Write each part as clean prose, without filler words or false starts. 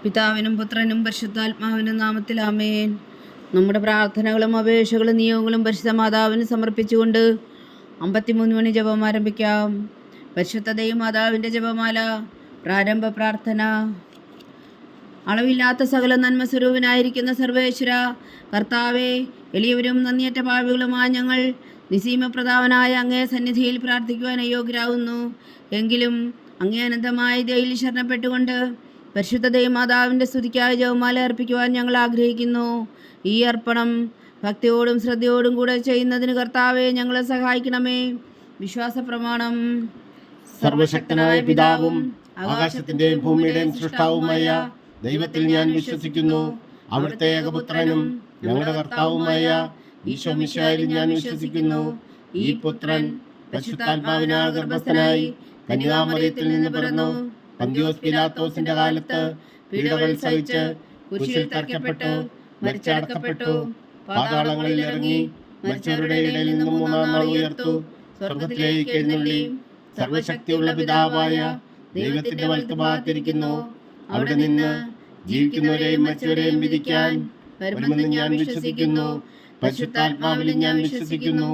പിതാവിനും പുത്രനും പരിശുദ്ധാത്മാവിനും നാമത്തിൽ ആമേൻ. നമ്മുടെ പ്രാർത്ഥനകളും അപേക്ഷകളും നിയോഗങ്ങളും പരിശുദ്ധ മാതാവിന് സമർപ്പിച്ചുകൊണ്ട് 53 മണി ജപം ആരംഭിക്കാം. പരിശുദ്ധ ദൈവമാതാവിൻ്റെ ജപമാല. പ്രാരംഭ പ്രാർത്ഥന. അളവില്ലാത്ത സകല നന്മ സ്വരൂപനായിരിക്കുന്ന സർവേശ്വര കർത്താവെ, എളിയവരും നന്ദിയറ്റ പാപികളുമായ ഞങ്ങൾ നിസീമപ്രതാപനായ അങ്ങേ സന്നിധിയിൽ പ്രാർത്ഥിക്കുവാൻ അയോഗ്യരാകുന്നു. എങ്കിലും അങ്ങേ അനന്തമായ ദയയിൽ ശരണപ്പെട്ടുകൊണ്ട് പരിശുദ്ധ ദൈവമാതാവിൻ്റെ സ്തുതിക്കായി ജപമാല അർപ്പിക്കുവാൻ ഞങ്ങൾ ആഗ്രഹിക്കുന്നു. ഈ അർപ്പണം ഭക്തിയോടും ശ്രദ്ധയോടും കൂടെ ചെയ്യുന്നതിന് കർത്താവെ ഞങ്ങളെ സഹായിക്കണമേ. വിശ്വാസ പ്രമാണം. സർവശക്തനായ പിതാവും ആകാശത്തിന്റെയും ഭൂമിയുടെയും സൃഷ്ടാവുമായ ദൈവത്തിൽ ഞാൻ വിശ്വസിക്കുന്നു. അവിടുത്തെ ഏകപുത്രനും ഞങ്ങളുടെ കർത്താവുമായ ഈശോ മിശിഹായിൽ ഞാൻ വിശ്വസിക്കുന്നു. ഈ പുത്രൻ പരിശുദ്ധാത്മാവിനാൽ ഗർഭസ്ഥനായി കന്യാമറിയത്തിൽ നിന്ന് പിറന്നു. പന്തിയോസ് പിലാത്തോസിന്റെ കാലത്ത് പീഡകൾ സഹിച്ച് കുരിശിൽ തറയ്ക്കപ്പെട്ടു, മരിച്ചടക്കപ്പെട്ടു, പാതാളങ്ങളിൽ ഇറങ്ങി, മരിച്ചവരുടെ ഇടയിൽ നിന്നും മൂന്നാം നാൾ ഉയർത്തു, സ്വർഗത്തിലേക്ക് എഴുന്നള്ളി, സർവശക്തിയുള്ള പിതാവായ ദൈവത്തിന്റെ വലത്തുഭാഗത്തിരിക്കുന്നു. അവിടെ നിന്ന് ജീവിക്കുന്നവരെയും മരിച്ചവരെയും വിധിക്കാൻ വരുമെന്ന് ഞാൻ വിശ്വസിക്കുന്നു. പരിശുദ്ധാത്മാവിലും ഞാൻ വിശ്വസിക്കുന്നു.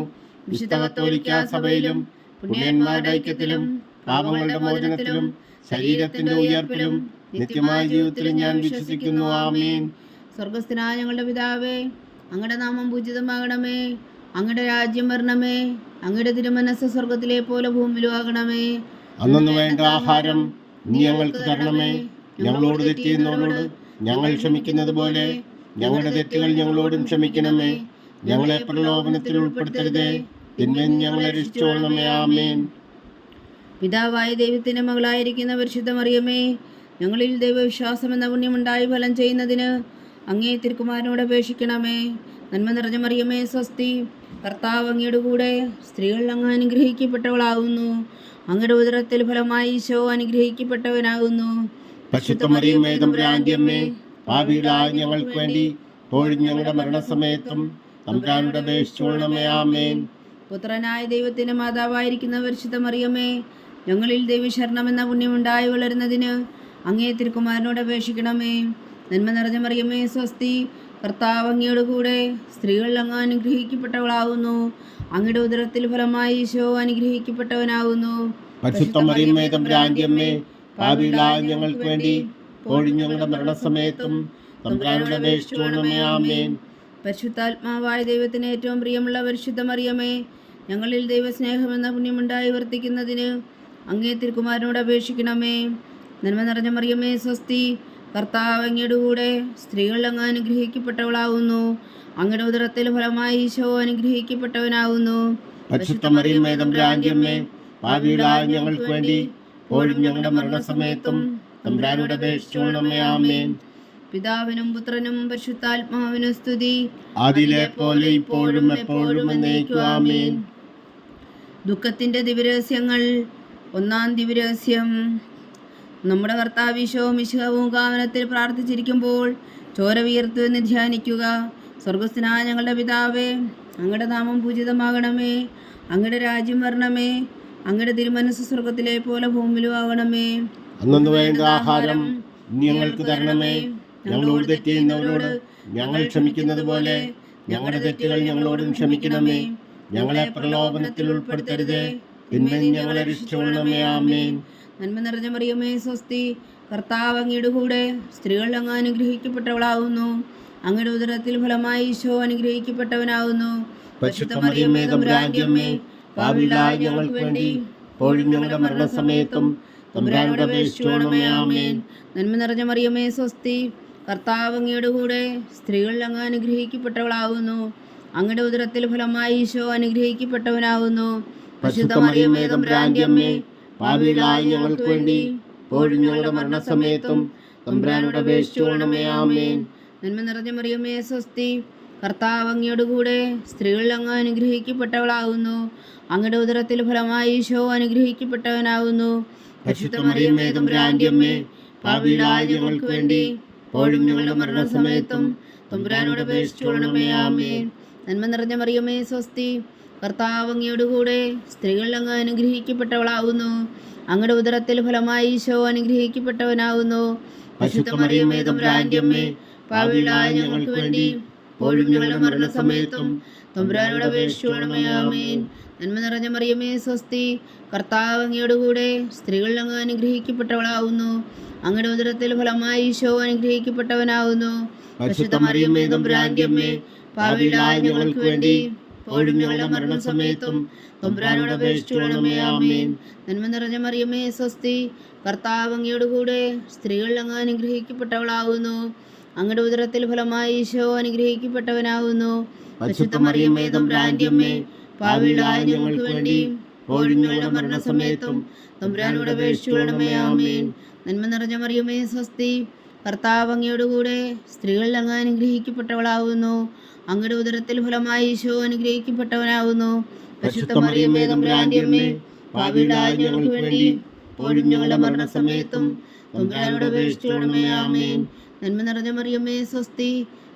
വിശുദ്ധ കത്തോലിക്കാ സഭയിലും പുണ്യന്മാരുടെ ഐക്യത്തിലും പാപങ്ങളുടെ മോചനത്തിലും ശരീരത്തിന്റെ ഉയർപ്പിലും നിത്യമായ ജീവിതത്തിലും ഞാൻ വിശ്വസിക്കുന്നു. ആമേൻ. സ്വർഗസ്ഥനായ ഞങ്ങളുടെ പിതാവേ, അങ്ങയുടെ നാമം പൂജിതമാകണമേ. അങ്ങയുടെ രാജ്യം വരണമേ. അങ്ങയുടെ തിരുമനസ്സ് സ്വർഗത്തിലെ പോലെ ഭൂമിയിലും ആകണമേ. അന്നു വേണ്ട ആഹാരം നീ ഞങ്ങൾക്ക് തരണമേ. ഞങ്ങളോട് തെറ്റിയുന്നവരോട് ഞങ്ങൾ ക്ഷമിക്കുന്നത് പോലെ ഞങ്ങളുടെ തെറ്റുകൾ ഞങ്ങളോടും ക്ഷമിക്കണമേ. ഞങ്ങളെ പ്രലോഭനത്തിൽ ഉൾപ്പെടുത്തരുതേ, തിന്മയിൽ ഞങ്ങളെ രക്ഷിച്ചുകൊള്ളണമേ. ആമേൻ. പിതാവായ ദൈവത്തിന്റെ മകളായിരിക്കുന്ന പരിശുദ്ധ മറിയമേ, ഞങ്ങളിൽ ദൈവവിശ്വാസം എന്ന പുണ്യമുണ്ടായി ഫലം ചെയ്യുന്നതിന് അങ്ങേ തിരുക്കുമാരനോട് അപേക്ഷിക്കണമേ. നന്മ നിറഞ്ഞ മറിയമേ, സ്വസ്തി. കർത്താവ് അങ്ങയുടെ കൂടെ സ്ത്രീകൾ അങ്ങ് അനുഗ്രഹിക്കപ്പെട്ടവളാകുന്നു. അങ്ങയുടെ ഉദരത്തിൽ ഫലമായി ഈശോ അനുഗ്രഹിക്കപ്പെട്ടവനാകുന്നു. പരിശുദ്ധ മറിയമേ, തമ്പുരാന്റെ അമ്മേ, പാപികളായ ഞങ്ങൾക്ക് വേണ്ടി ഇപ്പോഴും ഞങ്ങളുടെ മരണസമയത്തും തമ്പുരാനോട് അപേക്ഷിച്ചുകൊള്ളണമേ. ആമേൻ. പുത്രനായ ദൈവത്തിന്റെ മാതാവായിരിക്കുന്ന പരിശുദ്ധ മറിയമേ, ഞങ്ങളിൽ ദൈവശരണം എന്ന പുണ്യമുണ്ടായി വളരുന്നതിന് അങ്ങേ തിരുക്കുമാരനോട് അപേക്ഷിക്കണമേ. നന്മ നിറഞ്ഞ മറിയമേ, സ്വസ്തി. കർത്താവ് അങ്ങയുടെ കൂടെ സ്ത്രീകൾ അങ്ങ് അനുഗ്രഹിക്കപ്പെട്ടവളാകുന്നു. അങ്ങയുടെ ഉദരത്തിൽ ഫലമായി ഈശോ അനുഗ്രഹിക്കപ്പെട്ടവനാകുന്നു. പരിശുദ്ധ മറിയമേ, തമ്പുരാന്റെ അമ്മേ, പാപികളായ ഞങ്ങൾക്ക് വേണ്ടി ഇപ്പോഴും ഞങ്ങളുടെ മരണസമയത്തും തമ്പുരാനോട് അപേക്ഷിച്ചുകൊള്ളണമേ. ആമേൻ. പരിശുദ്ധാത്മാവായ ദൈവത്തിന് ഏറ്റവും പ്രിയമുള്ള പരിശുദ്ധ മറിയമേ, ഞങ്ങളിൽ ദൈവസ്നേഹമെന്ന പുണ്യമുണ്ടായി വർത്തിക്കുന്നതിന് അങ്ങേ തിരുക്കുമാരനോട് അപേക്ഷിക്കണമേ. നന്മ നിറഞ്ഞ മറിയമേ, സ്വസ്തി. കർത്താവ് അങ്ങയുടെ കൂടെ സ്ത്രീകൾ അങ്ങ് അനുഗ്രഹിക്കപ്പെട്ടവളാകുന്നു. അങ്ങയുടെ ഉദരത്തിൽ ഫലമായി ഈശോ അനുഗ്രഹിക്കപ്പെട്ടവനാകുന്നു. പരിശുദ്ധ മറിയമേ, തമ്പുരാന്റെ അമ്മേ, പാപികളായ ഞങ്ങൾക്ക് വേണ്ടി ഇപ്പോഴും ഞങ്ങളുടെ മരണസമയത്തും തമ്പുരാനോട് അപേക്ഷിച്ചുകൊള്ളണമേ. ആമേൻ. പിതാവിനും പുത്രനും പരിശുദ്ധാത്മാവിനും സ്തുതി. ആദിയിലെ പോലെ ഇപ്പോഴും എപ്പോഴും എന്നേക്കും. ആമേൻ. ദുഃഖത്തിന്റെ ദിവരഹസ്യങ്ങൾ. ഒന്നാം ദിവരഹസ്യം. നമ്മുടെ കർത്താവ് ഈശോ മിശിഹാ മുഖാന്തരത്തിൽ പ്രാർത്ഥിച്ചിരിക്കുമ്പോൾ ചോര വിയർത്തുവെന്ന് ധ്യാനിക്കുക. സ്വർഗസ്ഥനായ ഞങ്ങളുടെ പിതാവേ, അങ്ങയുടെ നാമം പൂജിതമാകണമേ. അങ്ങയുടെ രാജ്യം വരണമേ. അങ്ങയുടെ തിരുമനസ്സ് സ്വർഗത്തിലെ പോലെ ഭൂമിയിലും ആകണമേ. അന്നു വേണ്ട ആഹാരം ഞങ്ങൾക്ക് തരണമേ. ഞങ്ങളോട് തെറ്റിയുന്നവരോട് ഞങ്ങൾ ക്ഷമിക്കുന്നത് പോലെ ഞങ്ങളുടെ തെറ്റുകൾ ഞങ്ങളോടും ക്ഷമിക്കണമേ. ഞങ്ങളെ പ്രലോഭനത്തിൽ ഉൾപ്പെടുത്തരുതേ, തിന്മയിൽ ഞങ്ങളെ രക്ഷിച്ചുകൊള്ളണമേ. ആമേൻ. നന്മ നിറഞ്ഞ മറിയമേ, സ്വസ്തി. കർത്താവ് അങ്ങയുടെ കൂടെ സ്ത്രീകൾ അങ്ങ് അനുഗ്രഹിക്കപ്പെട്ടവളാകുന്നു. അങ്ങയുടെ ഉദരത്തിൽ ഫലമായി ഈശോ അനുഗ്രഹിക്കപ്പെട്ടവനാകുന്നു. പരിശുദ്ധ മറിയമേ, തമ്പുരാന്റെ അമ്മേ, പാപികളായ ഞങ്ങൾക്ക് വേണ്ടി ഇപ്പോഴും ഞങ്ങളുടെ മരണസമയത്തും തമ്പുരാനോട് അപേക്ഷിച്ചുകൊള്ളണമേ. ആമേൻ. നന്മ നിറഞ്ഞ മറിയമേ, സ്വസ്തി. കർത്താവ് അങ്ങയുടെ കൂടെ സ്ത്രീകൾ അങ്ങ് അനുഗ്രഹിക്കപ്പെട്ടവളാകുന്നു. അങ്ങയുടെ ഉദരത്തിൽ ഫലമായി ഈശോ അനുഗ്രഹിക്കപ്പെട്ടവനാകുന്നു. പരിശുദ്ധ മറിയമേ, തമ്പുരാന്റെ അമ്മേ, പാപികളായ ഞങ്ങൾക്ക് വേണ്ടി ഇപ്പോഴും ഞങ്ങളുടെ മരണസമയത്തും തമ്പുരാനോട് അപേക്ഷിച്ചുകൊള്ളണമേ. ആമേൻ. നന്മ നിറഞ്ഞ മറിയമേ, സ്വസ്തി. കർത്താവ് അങ്ങയുടെ കൂടെ സ്ത്രീകൾ അങ്ങ് അനുഗ്രഹിക്കപ്പെട്ടവളാകുന്നു. അങ്ങയുടെ ഉദരത്തിൽ ഫലമായി ഈശോ അനുഗ്രഹിക്കപ്പെട്ടവനാകുന്നു. പരിശുദ്ധ മറിയമേ, തമ്പുരാന്റെ അമ്മേ, പാപികളായ ഞങ്ങൾക്ക് വേണ്ടി ഇപ്പോഴും ഞങ്ങളുടെ മരണസമയത്തും തമ്പുരാനോട് അപേക്ഷിച്ചുകൊള്ളണമേ. ആമേൻ. നന്മ നിറഞ്ഞ മറിയമേ, സ്വസ്തി. കർത്താവ് അങ്ങയുടെ കൂടെ സ്ത്രീകൾ അങ്ങ് അനുഗ്രഹിക്കപ്പെട്ടവളാകുന്നു. അങ്ങയുടെ ഉദരത്തിൽ ഫലമായി ഈശോ അനുഗ്രഹിക്കപ്പെട്ടവനാകുന്നു. പരിശുദ്ധ മറിയമേ തമ്പുരാന്റെ അമ്മേ, പാപികളായ ഞങ്ങൾക്ക് വേണ്ടി ഇപ്പോഴും ഞങ്ങളുടെ മരണസമയത്തും തമ്പുരാനോട് അപേക്ഷിച്ചുകൊള്ളണമേ. ആമേൻ. നന്മ നിറഞ്ഞ മറിയമേ സ്വസ്തി, കർത്താവ് അങ്ങയോടുകൂടെ സ്ത്രീകളിൽ അങ്ങ് അനുഗ്രഹിക്കപ്പെട്ടവളാവുന്നു. അങ്ങയുടെ ഉദരത്തിൽ ഫലമായി ഈശോ അനുഗ്രഹിക്കപ്പെട്ടവനാവുന്നു. പരിശുദ്ധ മറിയമേ തമ്പുരാന്റെ അമ്മേ, പാപികളായ ഞങ്ങൾക്ക് വേണ്ടി ഇപ്പോഴും ഞങ്ങളുടെ മരണസമയത്തും തമ്പുരാനോട് അപേക്ഷിച്ചുകൊള്ളണമേ. ആമേൻ. നന്മ നിറഞ്ഞ മറിയമേ സ്വസ്തി, കർത്താവ് അങ്ങയോടുകൂടെ സ്ത്രീകളിൽ അങ്ങ് അനുഗ്രഹിക്കപ്പെട്ടവളാവുന്നു. അങ്ങയുടെ ഉദരത്തിൽ ഫലമായി ഈശോ അനുഗ്രഹിക്കപ്പെട്ടവനാവുന്നു. പരിശുദ്ധ മറിയമേ തമ്പുരാന്റെ അമ്മേ, പാപികളായ ഞങ്ങൾക്ക് വേണ്ടി ഇപ്പോഴും ഞങ്ങളുടെ മരണസമയത്തും തമ്പുരാനോട് അപേക്ഷിച്ചുകൊള്ളണമേ. ആമേൻ. നന്മ നിറഞ്ഞ മറിയമേ സ്വസ്തി, കർത്താവ് അങ്ങയോടുകൂടെ സ്ത്രീകളിൽ അങ്ങ് അനുഗ്രഹിക്കപ്പെട്ടവളാവുന്നു. അങ്ങയുടെ ഉദരത്തിൽ ഫലമായി ഈശോ അനുഗ്രഹിക്കപ്പെട്ടവനാവുന്നു. പരിശുദ്ധ മറിയമേ തമ്പുരാന്റെ അമ്മേ, പാപികളായ ഞങ്ങൾക്ക് വേണ്ടി ഇപ്പോഴും ഞങ്ങളുടെ മരണസമയത്തും തമ്പുരാനോട് അപേക്ഷിച്ചുകൊള്ളണമേ. ആമേൻ. നന്മ നിറഞ്ഞ മറിയമേ സ്വസ്തി,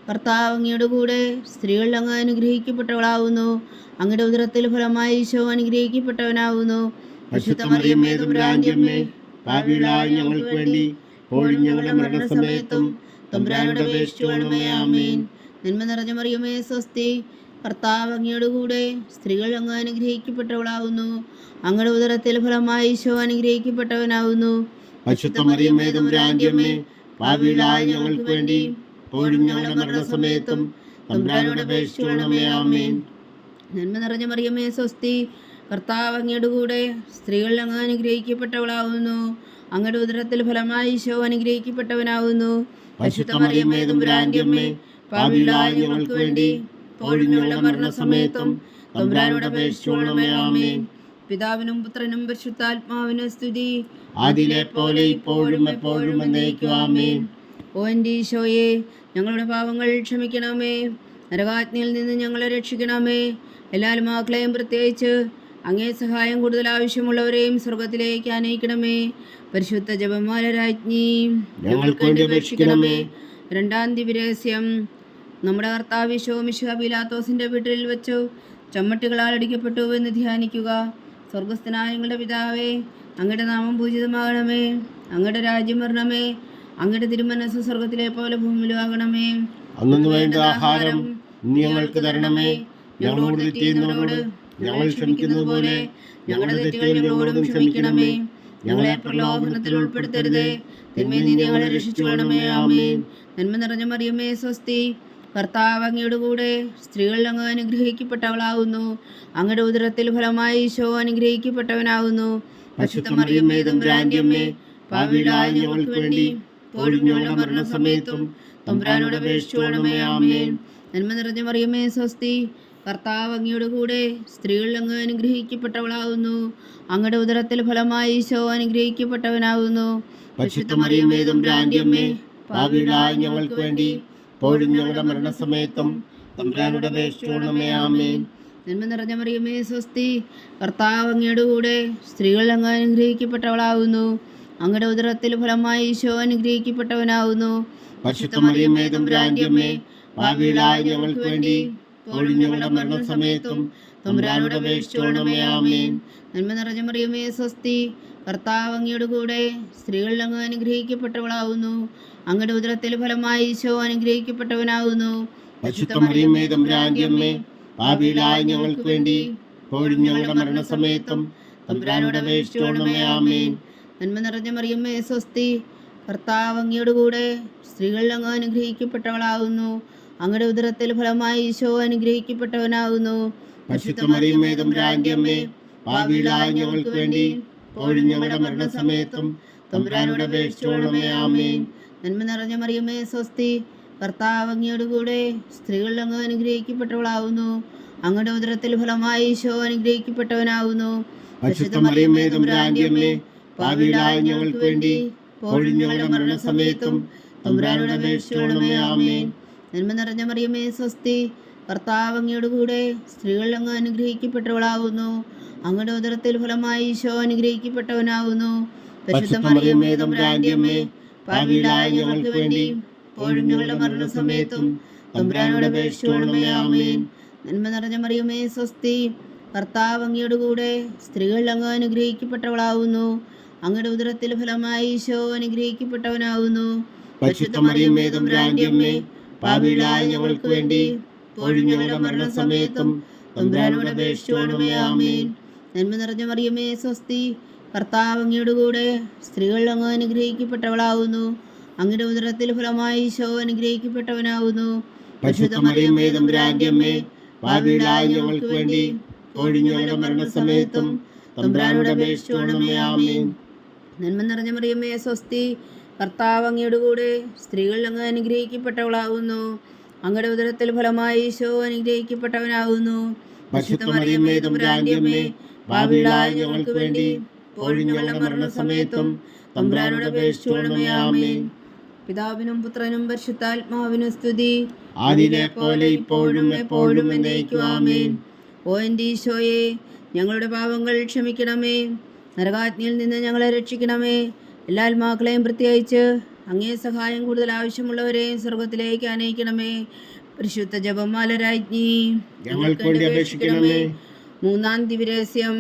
കർത്താവ് അങ്ങയോടുകൂടെ സ്ത്രീകളിൽ അങ്ങ് അനുഗ്രഹിക്കപ്പെട്ടവളാവുന്നു. അങ്ങയുടെ ഉദരത്തിൽ ഫലമായി ഈശോ അനുഗ്രഹിക്കപ്പെട്ടവനാവുന്നു. പരിശുദ്ധ മറിയമേ തമ്പുരാന്റെ അമ്മേ, പാപികളായ ഞങ്ങൾക്ക് വേണ്ടി ഇപ്പോഴും ഞങ്ങളുടെ മരണസമയത്തും തമ്പുരാനോട് അപേക്ഷിച്ചുകൊള്ളണമേ. ആമേൻ. നന്മ നിറഞ്ഞ മറിയമേ സ്വസ്തി, കർത്താവ് അങ്ങയോടുകൂടെ സ്ത്രീകൾ അങ്ങ് അനുഗ്രഹിക്കപ്പെട്ടവളാവുന്നു. അങ്ങയുടെ ഉദരത്തിൽ ഫലമായി ഈശോ അനുഗ്രഹിക്കപ്പെട്ടവനാവുന്നു. പരിശുദ്ധ മറിയമേ തമ്പുരാന്റെ അമ്മേ, പാപികളായ ഞങ്ങൾക്ക് വേണ്ടി ഇപ്പോഴും ഞങ്ങളുടെ മരണസമയത്തും തമ്പുരാനോട് അപേക്ഷിച്ചുകൊള്ളണമേ. ആമേൻ. നന്മ നിറഞ്ഞ മറിയമേ സ്വസ്തി, കർത്താവ് അങ്ങയോടുകൂടെ സ്ത്രീകളിൽ അങ്ങ് അനുഗ്രഹിക്കപ്പെട്ടവളാവുന്നു. അങ്ങയുടെ ഉദരത്തിൽ ഫലമായി ഈശോ അനുഗ്രഹിക്കപ്പെട്ടവനാവുന്നു. പരിശുദ്ധ മറിയമേ തമ്പുരാന്റെ അമ്മേ, പാപികളായ ഞങ്ങൾക്ക് വേണ്ടി ഇപ്പോഴും ഞങ്ങളുടെ മരണസമയത്തും തമ്പുരാനോട് അപേക്ഷിച്ചുകൊള്ളണമേ. ആമേൻ. പിതാവിനും പുത്രനും പരിശുദ്ധാത്മാവിനും സ്തുതി, ആദിയിലെ പോലെ ഇപ്പോഴും എപ്പോഴും എന്നേക്കും. ആമേൻ. ഓ എൻ്റെ ഈശോയെ, ഞങ്ങളുടെ പാവങ്ങൾ ക്ഷമിക്കണമേ. നരകാഗ്നിയിൽ നിന്ന് ഞങ്ങളെ രക്ഷിക്കണമേ. എല്ലാ ആത്മാക്കളെയും പ്രത്യേകിച്ച് അങ്ങേ സഹായം കൂടുതൽ ആവശ്യമുള്ളവരെയും സ്വർഗത്തിലേക്ക് ആനയിക്കണമേ. പരിശുദ്ധ ജപമാല രാജ്ഞി, ഞങ്ങൾക്ക് വേണ്ടി അപേക്ഷിക്കണമേ. രണ്ടാം ദിവ്യരഹസ്യം. നമ്മുടെ കർത്താവ് ഈശോ മിശിഹാ പീലാത്തോസിൻ്റെ വീട്ടിൽ വെച്ചു ചമ്മട്ടികളാൽ അടിക്കപ്പെട്ടു എന്ന് ധ്യാനിക്കുക. സ്വർഗസ്ഥനായ ഞങ്ങളുടെ പിതാവേ, അങ്ങയുടെ നാമം പൂജിതമാകണമേ. അങ്ങയുടെ രാജ്യം വരണമേ. അങ്ങയുടെ തിരുമനസ്സ് സ്വർഗത്തിലെ പോലെ ഭൂമിയിലും ആകണമേ. അന്നു വേണ്ട ആഹാരം ഇന്ന് ഞങ്ങൾക്ക് തരണമേ. ഞങ്ങളോട് തെറ്റ് ചെയ്യുന്നവരോട് ഞങ്ങൾ ക്ഷമിക്കുന്നത് പോലെ ഞങ്ങളുടെ തെറ്റുകൾ ഞങ്ങളോടും ക്ഷമിക്കണമേ. ഞങ്ങളെ പ്രലോഭനത്തിൽ ഉൾപ്പെടുത്തരുതേ, തിന്മയിൽ നിന്ന് ഞങ്ങളെ രക്ഷിച്ചുകൊള്ളണമേ. ആമേൻ. നന്മ നിറഞ്ഞ മറിയമേ സ്വസ്തി, കർത്താവ് അങ്ങയോടുകൂടെ സ്ത്രീകളിൽ അങ്ങ് അനുഗ്രഹിക്കപ്പെട്ടവളാവുന്നു. അങ്ങയുടെ ഉദരത്തിൽ ഫലമായി ഈശോ അനുഗ്രഹിക്കപ്പെട്ടവനാവുന്നു. പരിശുദ്ധ മറിയമേ തമ്പുരാന്റെ അമ്മേ, പാപികളായ ഞങ്ങൾക്ക് വേണ്ടി ഇപ്പോഴും ഞങ്ങളുടെ മരണസമയത്തും തമ്പുരാനോട് അപേക്ഷിച്ചുകൊള്ളണമേ. ആമേൻ. നന്മ നിറഞ്ഞ മറിയമേ സ്വസ്തി, കർത്താവ് അങ്ങയോടുകൂടെ സ്ത്രീകളിൽ അങ്ങ് അനുഗ്രഹിക്കപ്പെട്ടവളാവുന്നു. അങ്ങയുടെ ഉദരത്തിൽ ഫലമായി ഈശോ അനുഗ്രഹിക്കപ്പെട്ടവനാവുന്നു. പരിശുദ്ധ മറിയമേ തമ്പുരാന്റെ അമ്മേ, പാപികളായ ഞങ്ങൾക്ക് വേണ്ടി ഇപ്പോഴും ഞങ്ങളുടെ മരണസമയത്തും തമ്പുരാനോട് അപേക്ഷിച്ചുകൊള്ളണമേ. ആമേൻ. നന്മ നിറഞ്ഞ മറിയമേ സ്വസ്തി, കർത്താവ് അങ്ങയോടുകൂടെ സ്ത്രീകളിൽ അങ്ങ് അനുഗ്രഹിക്കപ്പെട്ടവളാവുന്നു. അങ്ങയുടെ ഉദരത്തിൽ ഫലമായി ഈശോ അനുഗ്രഹിക്കപ്പെട്ടവനാവുന്നു. പരിശുദ്ധ മറിയമേ തമ്പുരാന്റെ അമ്മേ, പാപികളായ ഞങ്ങൾക്ക് വേണ്ടി ഇപ്പോഴും ഞങ്ങളുടെ മരണസമയത്തും തമ്പുരാനോട് അപേക്ഷിച്ചുകൊള്ളണമേ. ആമേൻ. നന്മ നിറഞ്ഞ മറിയമേ സ്വസ്തി, കർത്താവ് അങ്ങയോടുകൂടെ സ്ത്രീകളിൽ അങ്ങ് അനുഗ്രഹിക്കപ്പെട്ടവളാവുന്നു. അങ്ങയുടെ ഉദരത്തിൽ ഫലമായി ഈശോ അനുഗ്രഹിക്കപ്പെട്ടവനാവുന്നു. പരിശുദ്ധ മറിയമേ തമ്പുരാന്റെ അമ്മേ, പാപികളായ ഞങ്ങൾക്ക് വേണ്ടി ഇപ്പോഴും ഞങ്ങളുടെ മരണസമയത്തും തമ്പുരാനോട് അപേക്ഷിച്ചുകൊള്ളണമേ. ആമേൻ. നന്മ നിറഞ്ഞ മറിയമേ സ്വസ്തി, കർത്താവ് അങ്ങയോടുകൂടെ സ്ത്രീകളിൽ അങ്ങ് അനുഗ്രഹിക്കപ്പെട്ടവളാവുന്നു. അങ്ങയുടെ ഉദരത്തിൽ ഫലമായി ഈശോ അനുഗ്രഹിക്കപ്പെട്ടവനാവുന്നു. പരിശുദ്ധ മറിയമേ തമ്പുരാന്റെ അമ്മേ, പാപികളായ ഞങ്ങൾക്ക് വേണ്ടി ഇപ്പോഴും ഞങ്ങളുടെ മരണസമയത്തും തമ്പുരാനോട് അപേക്ഷിച്ചുകൊള്ളണമേ. ആമേൻ. നന്മ നിറഞ്ഞ മറിയമേ സ്വസ്തി, കർത്താവ് അങ്ങയോടുകൂടെ സ്ത്രീകളിൽ അങ്ങ് അനുഗ്രഹിക്കപ്പെട്ടവളാവുന്നു. അങ്ങയുടെ ഉദരത്തിൽ ഫലമായി ഈശോ അനുഗ്രഹിക്കപ്പെട്ടവനാവുന്നു. പരിശുദ്ധ മറിയമേ തമ്പുരാന്റെ അമ്മേ, പാപികളായ ഞങ്ങൾക്ക് വേണ്ടി ഇപ്പോഴും ഞങ്ങളുടെ മരണസമയത്തും തമ്പുരാനോട് അപേക്ഷിച്ചുകൊള്ളണമേ. ആമേൻ. നന്മ നിറഞ്ഞ മറിയമേ സ്വസ്തി, കർത്താവ് അങ്ങയോടുകൂടെ സ്ത്രീകളിൽ അങ്ങ് അനുഗ്രഹിക്കപ്പെട്ടവളാവുന്നു. അങ്ങയുടെ ഉദരത്തിൽ ഫലമായി ഈശോ അനുഗ്രഹിക്കപ്പെട്ടവനാവുന്നു. പരിശുദ്ധ മറിയമേ തമ്പുരാന്റെ അമ്മേ, പാപികളായ ഞങ്ങൾക്ക് വേണ്ടി ഇപ്പോഴും ഞങ്ങളുടെ മരണസമയത്തും തമ്പുരാനോട് അപേക്ഷിച്ചുകൊള്ളണമേ. ആമേൻ. നന്മ നിറഞ്ഞ മറിയമേ സ്വസ്തി, കർത്താവ് അങ്ങയോടുകൂടെ സ്ത്രീകളിൽ അങ്ങ് അനുഗ്രഹിക്കപ്പെട്ടവളാവുന്നു. അങ്ങയുടെ ഉദരത്തിൽ ഫലമായി ഈശോ അനുഗ്രഹിക്കപ്പെട്ടവനാകുന്നു. പരിശുദ്ധ മറിയമേ തമ്പുരാന്റെ അമ്മേ, പാപികളായ ഞങ്ങൾക്ക് വേണ്ടി ഇപ്പോഴും ഞങ്ങളുടെ മരണസമയത്തും തമ്പുരാനോട് അപേക്ഷിച്ചുകൊള്ളണമേ. ആമേൻ. നന്മ നിറഞ്ഞ മറിയമേ സ്വസ്തി, കർത്താവ് അങ്ങയുടെ കൂടെ സ്ത്രീകൾ അങ്ങ് അനുഗ്രഹിക്കപ്പെട്ടവളാകുന്നു. അങ്ങയുടെ ഉദരത്തിൽ ഫലമായി ഈശോ അനുഗ്രഹിക്കപ്പെട്ടവനാകുന്നു. പരിശുദ്ധ മറിയമേ തമ്പുരാന്റെ അമ്മേ, പാപികളായ ഞങ്ങൾക്ക് വേണ്ടി ഇപ്പോഴും ഞങ്ങളുടെ മരണസമയത്തും തമ്പുരാനോട് അപേക്ഷിച്ചുകൊള്ളണമേ. ആമേൻ. നന്മ നിറഞ്ഞ മറിയമേ സ്വസ്തി, കർത്താവ് അങ്ങയുടെ കൂടെ സ്ത്രീകൾ അങ്ങ് അനുഗ്രഹിക്കപ്പെട്ടവളാകുന്നു. അങ്ങയുടെ ഉദരത്തിൽ ഫലമായി ഈശോ അനുഗ്രഹിക്കപ്പെട്ടവനാകുന്നു. പരിശുദ്ധ മറിയമേ തമ്പുരാന്റെ അമ്മേ, പാപികളായ ഞങ്ങൾക്ക് വേണ്ടി ഇപ്പോഴും ഞങ്ങളുടെ മരണസമയത്തും തമ്പുരാനോട് അപേക്ഷിച്ചുകൊള്ളണമേ. ആമേൻ. പിതാവിനും പുത്രനും പരിശുദ്ധാത്മാവിനും സ്തുതി, ആദിയിലെ പോലെ ഇപ്പോഴും എപ്പോഴും എന്നേക്കും. ആമേൻ. ഓ എൻ്റെ ഈശോയെ, ഞങ്ങളുടെ പാപങ്ങൾ ക്ഷമിക്കണമേ, നരകാജ്ഞയിൽ നിന്ന് ഞങ്ങളെ രക്ഷിക്കണമേ. എല്ലാ ആത്മാക്കളെയും പ്രത്യേകിച്ച് അങ്ങേ സഹായം കൂടുതൽ ആവശ്യമുള്ളവരെയും സ്വർഗത്തിലേക്ക് ആനയിക്കണമേ. പരിശുദ്ധ ജപമാല രാജ്ഞി, ഞങ്ങൾക്ക് വേണ്ടി അപേക്ഷിക്കണമേ. മൂന്നാം ദിവരഹസ്യം.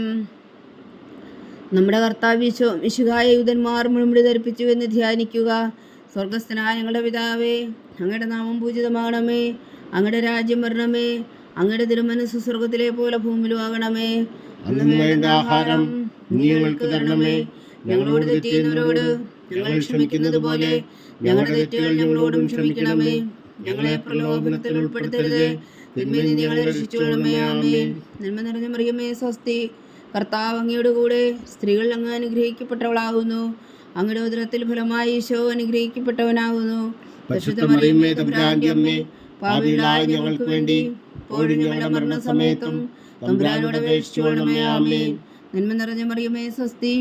നമ്മുടെ കർത്താവ് വിശുഹായ യൂതന്മാർ മുഴുമുടി ധരിപ്പിച്ചു എന്ന് ധ്യാനിക്കുക. സ്വർഗസ്ഥനായ ഞങ്ങളുടെ പിതാവേ, അങ്ങയുടെ നാമം പൂജിതമാകണമേ, അങ്ങയുടെ രാജ്യം വരണമേ, അങ്ങയുടെ തിരുമനസ്സ് സ്വർഗത്തിലെ പോലെ ഭൂമിയിലും ആകണമേ. അന്ന് വേണ്ട ആഹാരം നീ ഞങ്ങൾക്ക് തരണമേ. ഞങ്ങളോട് തെറ്റ് ചെയ്യുന്നവരോട് ഞങ്ങൾ ക്ഷമിക്കുന്നത് പോലെ ഞങ്ങളുടെ തെറ്റുകൾ ഞങ്ങളോടും ക്ഷമിക്കണമേ. ഞങ്ങളെ പ്രലോഭനത്തിൽ ഉൾപ്പെടുത്തരുത്, തിന്മയിൽ നിന്ന് ഞങ്ങളെ രക്ഷിച്ചുകൊള്ളണമേ. ആമേൻ. നന്മ നിറഞ്ഞ മറിയമേ സ്വസ്തി, കർത്താവ് അങ്ങയുടെ കൂടെ സ്ത്രീകൾ അങ്ങ് അനുഗ്രഹിക്കപ്പെട്ടവളാകുന്നു. അങ്ങയുടെ ഉദരത്തിൽ ഫലമായി ഈശോ അനുഗ്രഹിക്കപ്പെട്ടവനാകുന്നു. പരിശുദ്ധ മറിയമേ തമ്പുരാന്റെ അമ്മേ, പാപികളായ ഞങ്ങൾക്ക് വേണ്ടി ഇപ്പോഴും ഞങ്ങളുടെ മരണസമയത്തും തമ്പുരാനോട് അപേക്ഷിച്ചുകൊള്ളണമേ. ആമേൻ. നന്മ നിറഞ്ഞ മറിയമേ സ്വസ്തി,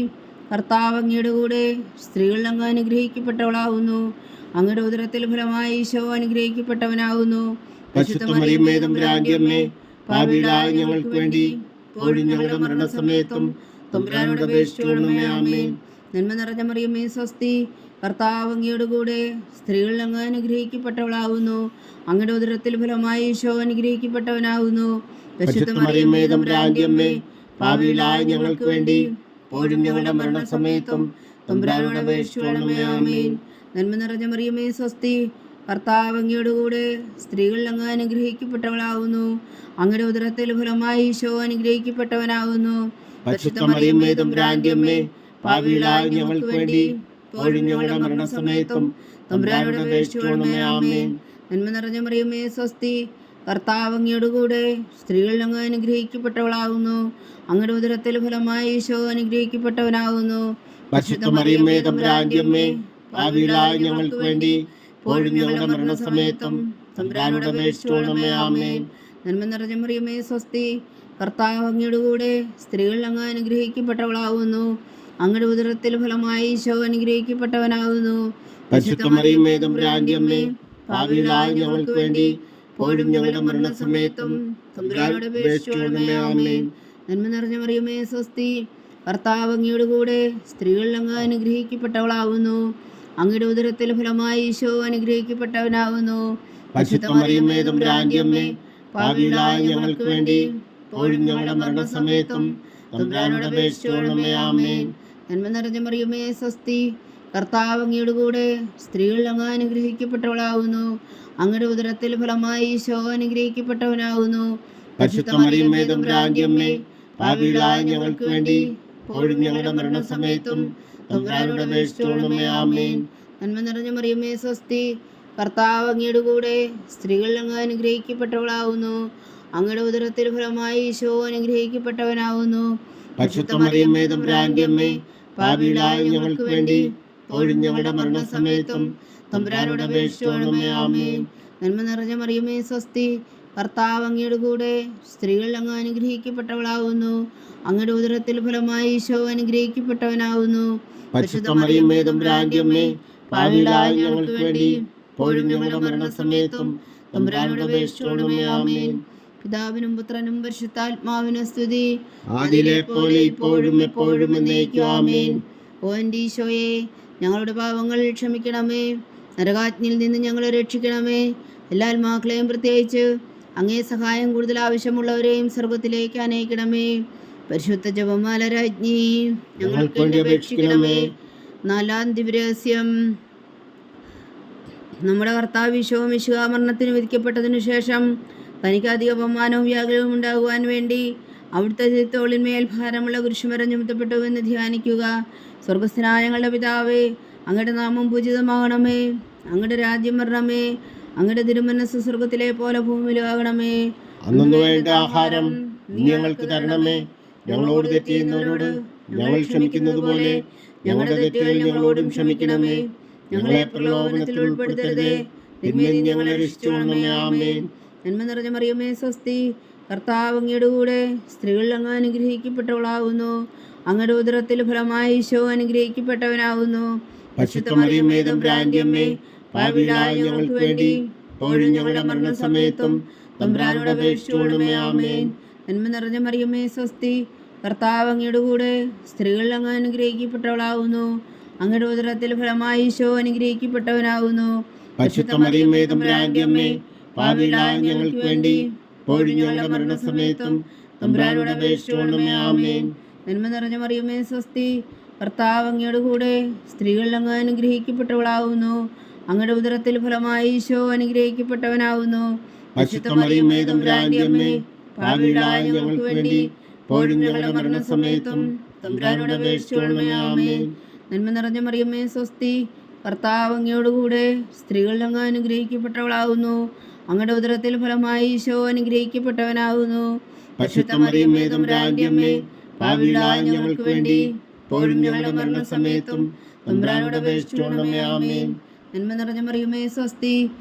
കർത്താവ് അങ്ങയുടെ കൂടെ സ്ത്രീകൾ അങ്ങ് അനുഗ്രഹിക്കപ്പെട്ടവളാകുന്നു. അങ്ങയുടെ ഉദരത്തിൽ ഫലമായി ഈശോ അനുഗ്രഹിക്കപ്പെട്ടവനാകുന്നു. പരിശുദ്ധ മറിയമേ തമ്പുരാന്റെ അമ്മേ, പാപികളായ ഞങ്ങൾക്ക് വേണ്ടി ഇപ്പോഴും ഞങ്ങളുടെ മരണസമയത്തും തമ്പുരാനോട് അപേക്ഷിച്ചുകൊള്ളണമേ. ആമേൻ. നന്മ നിറഞ്ഞ മറിയമേ സ്വസ്തി, കർത്താവ് അങ്ങയുടെ കൂടെ സ്ത്രീകൾ അങ്ങ് അനുഗ്രഹിക്കപ്പെട്ടവളാകുന്നു. അങ്ങയുടെ ഉദരത്തിൽ ഫലമായി ഈശോ അനുഗ്രഹിക്കപ്പെട്ടവനാകുന്നു. പരിശുദ്ധ മറിയമേ തമ്പുരാന്റെ അമ്മേ, പാപികളായ ഞങ്ങൾക്ക് വേണ്ടി ഇപ്പോഴും ഞങ്ങളുടെ മരണസമയത്തും തമ്പുരാനോട് അപേക്ഷിച്ചുകൊള്ളണമേ. ആമേൻ. നന്മ നിറഞ്ഞ മറിയമേ സ്വസ്തി, കർത്താവ് അങ്ങയുടെ കൂടെ സ്ത്രീകൾ അങ്ങ് അനുഗ്രഹിക്കപ്പെട്ടവളാകുന്നു. അങ്ങയുടെ ഉദരത്തിൽ ഫലമായി ഈശോ അനുഗ്രഹിക്കപ്പെട്ടവനാകുന്നു. പരിശുദ്ധ മറിയമേ തമ്പുരാന്റെ അമ്മേ, പാപികളായ ഞങ്ങൾക്ക് വേണ്ടി ഇപ്പോഴും ഞങ്ങളുടെ മരണസമയത്തും തമ്പുരാനോട് അപേക്ഷിച്ചുകൊള്ളണമേ. ആമേൻ. നന്മ നിറഞ്ഞ മറിയമേ സ്വസ്തി, കർത്താവ് അങ്ങയുടെ കൂടെ സ്ത്രീകൾ അങ്ങ് അനുഗ്രഹിക്കപ്പെട്ടവളാകുന്നു. അങ്ങയുടെ ഉദരത്തിൽ ഫലമായി ഈശോ അനുഗ്രഹിക്കപ്പെട്ടവനാകുന്നു. പരിശുദ്ധ മറിയമേ തമ്പുരാന്റെ അമ്മേ, പാപികളായ ഞങ്ങൾക്ക് വേണ്ടി ഇപ്പോഴും ഞങ്ങളുടെ മരണസമയത്തും തമ്പുരാനോട് അപേക്ഷിച്ചുകൊള്ളണമേ. ആമേൻ. നന്മ നിറഞ്ഞ മറിയമേ സ്വസ്തി, കർത്താവ് അങ്ങയുടെ കൂടെ സ്ത്രീകൾ അങ്ങ് അനുഗ്രഹിക്കപ്പെട്ടവളാകുന്നു. അങ്ങയുടെ ഉദരത്തിൽ ഫലമായി ഈശോ അനുഗ്രഹിക്കപ്പെട്ടവനാകുന്നു. പരിശുദ്ധ മറിയമേ തമ്പുരാന്റെ അമ്മേ, പാപികളായ ഞങ്ങൾക്ക് വേണ്ടി ഇപ്പോഴും ഞങ്ങളുടെ മരണസമയത്തും തമ്പുരാനോട് അപേക്ഷിച്ചുകൊള്ളണമേ. ആമേൻ. നന്മ നിറഞ്ഞ മറിയമേ സ്വസ്തി, കർത്താവ് അങ്ങയുടെ കൂടെ സ്ത്രീകൾ അങ്ങ് അനുഗ്രഹിക്കപ്പെട്ടവളാകുന്നു. അങ്ങയുടെ ഉദരത്തിൽ ഫലമായി ഈശോ അനുഗ്രഹിക്കപ്പെട്ടവനാകുന്നു. പരിശുദ്ധ മറിയമേ തമ്പുരാന്റെ അമ്മേ, പാപികളായ ഞങ്ങൾക്ക് വേണ്ടി ഇപ്പോഴും ഞങ്ങളുടെ മരണസമയത്തും തമ്പുരാനോട് അപേക്ഷിച്ചുകൊള്ളണമേ. ആമേൻ. നന്മ നിറഞ്ഞ മറിയമേ സ്വസ്തി, കർത്താവ് അങ്ങയുടെ കൂടെ സ്ത്രീകൾ അങ്ങ് അനുഗ്രഹിക്കപ്പെട്ടവളാകുന്നു. അങ്ങയുടെ ഉദരത്തിൽ ഫലമായി ഈശോ അനുഗ്രഹിക്കപ്പെട്ടവനാകുന്നു. പരിശുദ്ധ മറിയമേ തമ്പുരാന്റെ അമ്മേ, പാപികളായ ഞങ്ങൾക്ക് വേണ്ടി ഇപ്പോഴും ഞങ്ങളുടെ മരണസമയത്തും തമ്പുരാനോട് അപേക്ഷിച്ചുകൊള്ളണമേ. ആമേൻ. നന്മ നിറഞ്ഞ മറിയമേ സ്വസ്തി, കർത്താവ് അങ്ങയുടെ കൂടെ സ്ത്രീകൾ അങ്ങ് അനുഗ്രഹിക്കപ്പെട്ടവളാകുന്നു. അങ്ങയുടെ ഉദരത്തിൽ ഫലമായി ഈശോ അനുഗ്രഹിക്കപ്പെട്ടവനാകുന്നു. പരിശുദ്ധ മറിയമേ തമ്പുരാന്റെ അമ്മേ, പാപികളായ ഞങ്ങൾക്ക് വേണ്ടി ഇപ്പോഴും ഞങ്ങളുടെ മരണസമയത്തും തമ്പുരാനോട് അപേക്ഷിച്ചുകൊള്ളണമേ. ആമേൻ. നന്മ നിറഞ്ഞ മറിയമേ സ്വസ്തി, കർത്താവ് അങ്ങയുടെ കൂടെ സ്ത്രീകൾ അങ്ങ് അനുഗ്രഹിക്കപ്പെട്ടവളാകുന്നു. അങ്ങയുടെ ഉദരത്തിൽ ഫലമായി ഈശോ അനുഗ്രഹിക്കപ്പെട്ടവനാകുന്നു. പരിശുദ്ധ മറിയമേ തമ്പുരാന്റെ അമ്മേ, പാപികളായ ഞങ്ങൾക്ക് വേണ്ടി ഇപ്പോഴും ഞങ്ങളുടെ മരണസമയത്തും തമ്പുരാനോട് അപേക്ഷിച്ചുകൊള്ളണമേ. ആമേൻ. പിതാവിനും പുത്രനും പരിശുദ്ധാത്മാവിനും സ്തുതി, ആദിയിലെ പോലെ ഇപ്പോഴും എപ്പോഴും എന്നേക്കും. ആമേൻ. ഓ എൻ്റെ ഈശോയെ, ഞങ്ങളുടെ പാപങ്ങൾ ക്ഷമിക്കണമേ, നരകാജ്ഞയിൽ നിന്ന് ഞങ്ങളെ രക്ഷിക്കണമേ. എല്ലാ ആത്മാക്കളെയും പ്രത്യേകിച്ച് അങ്ങേ സഹായം കൂടുതൽ ആവശ്യമുള്ളവരെയും സ്വർഗത്തിലേക്ക് അനയിക്കണമേ. പരിശുദ്ധ ജപമാല രാജ്ഞി ഞങ്ങൾക്ക് വേണ്ടി അപേക്ഷിക്കണമേ. നാലാം ദിവ്യരഹസ്യം. നമ്മുടെ കർത്താവ് ഈശോ മിശിഹാ മരണത്തിന് വിധിക്കപ്പെട്ടതിനു ശേഷം തനിക്ക് അധിക അപമാനവും വ്യാകുലവും ഉണ്ടാകുവാൻ വേണ്ടി അവിടുത്തെ തോളിന്മേൽ ഭാരമുള്ള കുരിശുമരം ചുമത്തപ്പെട്ടു എന്ന് ധ്യാനിക്കുക. സ്വർഗസ്ഥനായ ഞങ്ങളുടെ പിതാവേ, അങ്ങയുടെ നാമം പൂജിതമാകണമേ. അങ്ങയുടെ രാജ്യം വരണമേ. അങ്ങയുടെ തിരുമനസ്സ് സ്വർഗത്തിലെ പോലെ ഭൂമിയിലാകണമേ. അന്നു വേണ്ട ആഹാരം നീ ഞങ്ങൾക്ക് തരണമേ. ഞങ്ങളോട് തെറ്റ് ചെയ്യുന്നവരോട് ഞങ്ങൾ ക്ഷമിക്കുന്നത് പോലെ ഞങ്ങളുടെ തെറ്റുകൾ ഞങ്ങളോടും ക്ഷമിക്കണമേ. ഞങ്ങളെ പ്രലോഭനത്തിൽ ഉൾപ്പെടുത്തരുതേ, തിന്മയിൽ നിന്ന് ഞങ്ങളെ രക്ഷിച്ചുകൊള്ളണമേ. ആമേൻ. നന്മ നിറഞ്ഞ മറിയമേ സ്വസ്തി, കർത്താവ് അങ്ങയുടെ കൂടെ സ്ത്രീകൾ അങ്ങ് അനുഗ്രഹിക്കപ്പെട്ടവളാകുന്നു. അങ്ങയുടെ ഉദരത്തിൽ ഫലമായി ഈശോ അനുഗ്രഹിക്കപ്പെട്ടവനാകുന്നു. പരിശുദ്ധ മറിയമേ തമ്പുരാന്റെ അമ്മേ, പാപികളായ ഞങ്ങൾക്ക് വേണ്ടി ഇപ്പോഴും ഞങ്ങളുടെ മരണസമയത്തും തമ്പുരാനോട് അപേക്ഷിച്ചുകൊള്ളണമേ. ആമേൻ. നന്മ നിറഞ്ഞ മറിയമേ സ്വസ്തി, കർത്താവ് അങ്ങയുടെ കൂടെ സ്ത്രീകൾ അങ്ങ് അനുഗ്രഹിക്കപ്പെട്ടവളാകുന്നു. അങ്ങയുടെ ഉദരത്തിൽ ഫലമായി ഈശോ അനുഗ്രഹിക്കപ്പെട്ടവനാകുന്നു. പരിശുദ്ധ മറിയമേ തമ്പുരാന്റെ അമ്മേ, പാപികളായ ഞങ്ങൾക്ക് വേണ്ടി ഇപ്പോഴും ഞങ്ങളുടെ മരണസമയത്തും തമ്പുരാനോട് അപേക്ഷിച്ചുകൊള്ളണമേ. ആമേൻ. നന്മ നിറഞ്ഞ മറിയമേ സ്വസ്തി, കർത്താവ് അങ്ങയുടെ കൂടെ സ്ത്രീകൾ അങ്ങ് അനുഗ്രഹിക്കപ്പെട്ടവളാകുന്നു. അങ്ങയുടെ ഉദരത്തിൽ ഫലമായി ഈശോ അനുഗ്രഹിക്കപ്പെട്ടവനാകുന്നു. പരിശുദ്ധ മറിയമേ തമ്പുരാന്റെ അമ്മേ, പാപികളായ ഞങ്ങൾക്ക് വേണ്ടി ഇപ്പോഴും ഞങ്ങളുടെ മരണസമയത്തും തമ്പുരാനോട് അപേക്ഷിച്ചുകൊള്ളണമേ. ആമേൻ. നന്മ നിറഞ്ഞ മറിയമേ സ്വസ്തി, കർത്താവ് അങ്ങയോട് കൂടെ സ്ത്രീകൾ അങ്ങ് അനുഗ്രഹിക്കപ്പെട്ടവളാകുന്നു. അങ്ങയുടെ ഉദരത്തിൽ ഫലമായി ഈശോ അനുഗ്രഹിക്കപ്പെട്ടവനാകുന്നു. പരിശുദ്ധ മറിയമേ തമ്പുരാന്റെ അമ്മേ, പാപികളായ ഞങ്ങൾക്ക് വേണ്ടി ഇപ്പോഴും ഞങ്ങളുടെ മരണസമയത്തും തമ്പുരാനോട് അപേക്ഷിച്ചുകൊള്ളണമേ. ആമേൻ. നന്മ നിറഞ്ഞ മറിയമേ സ്വസ്തി,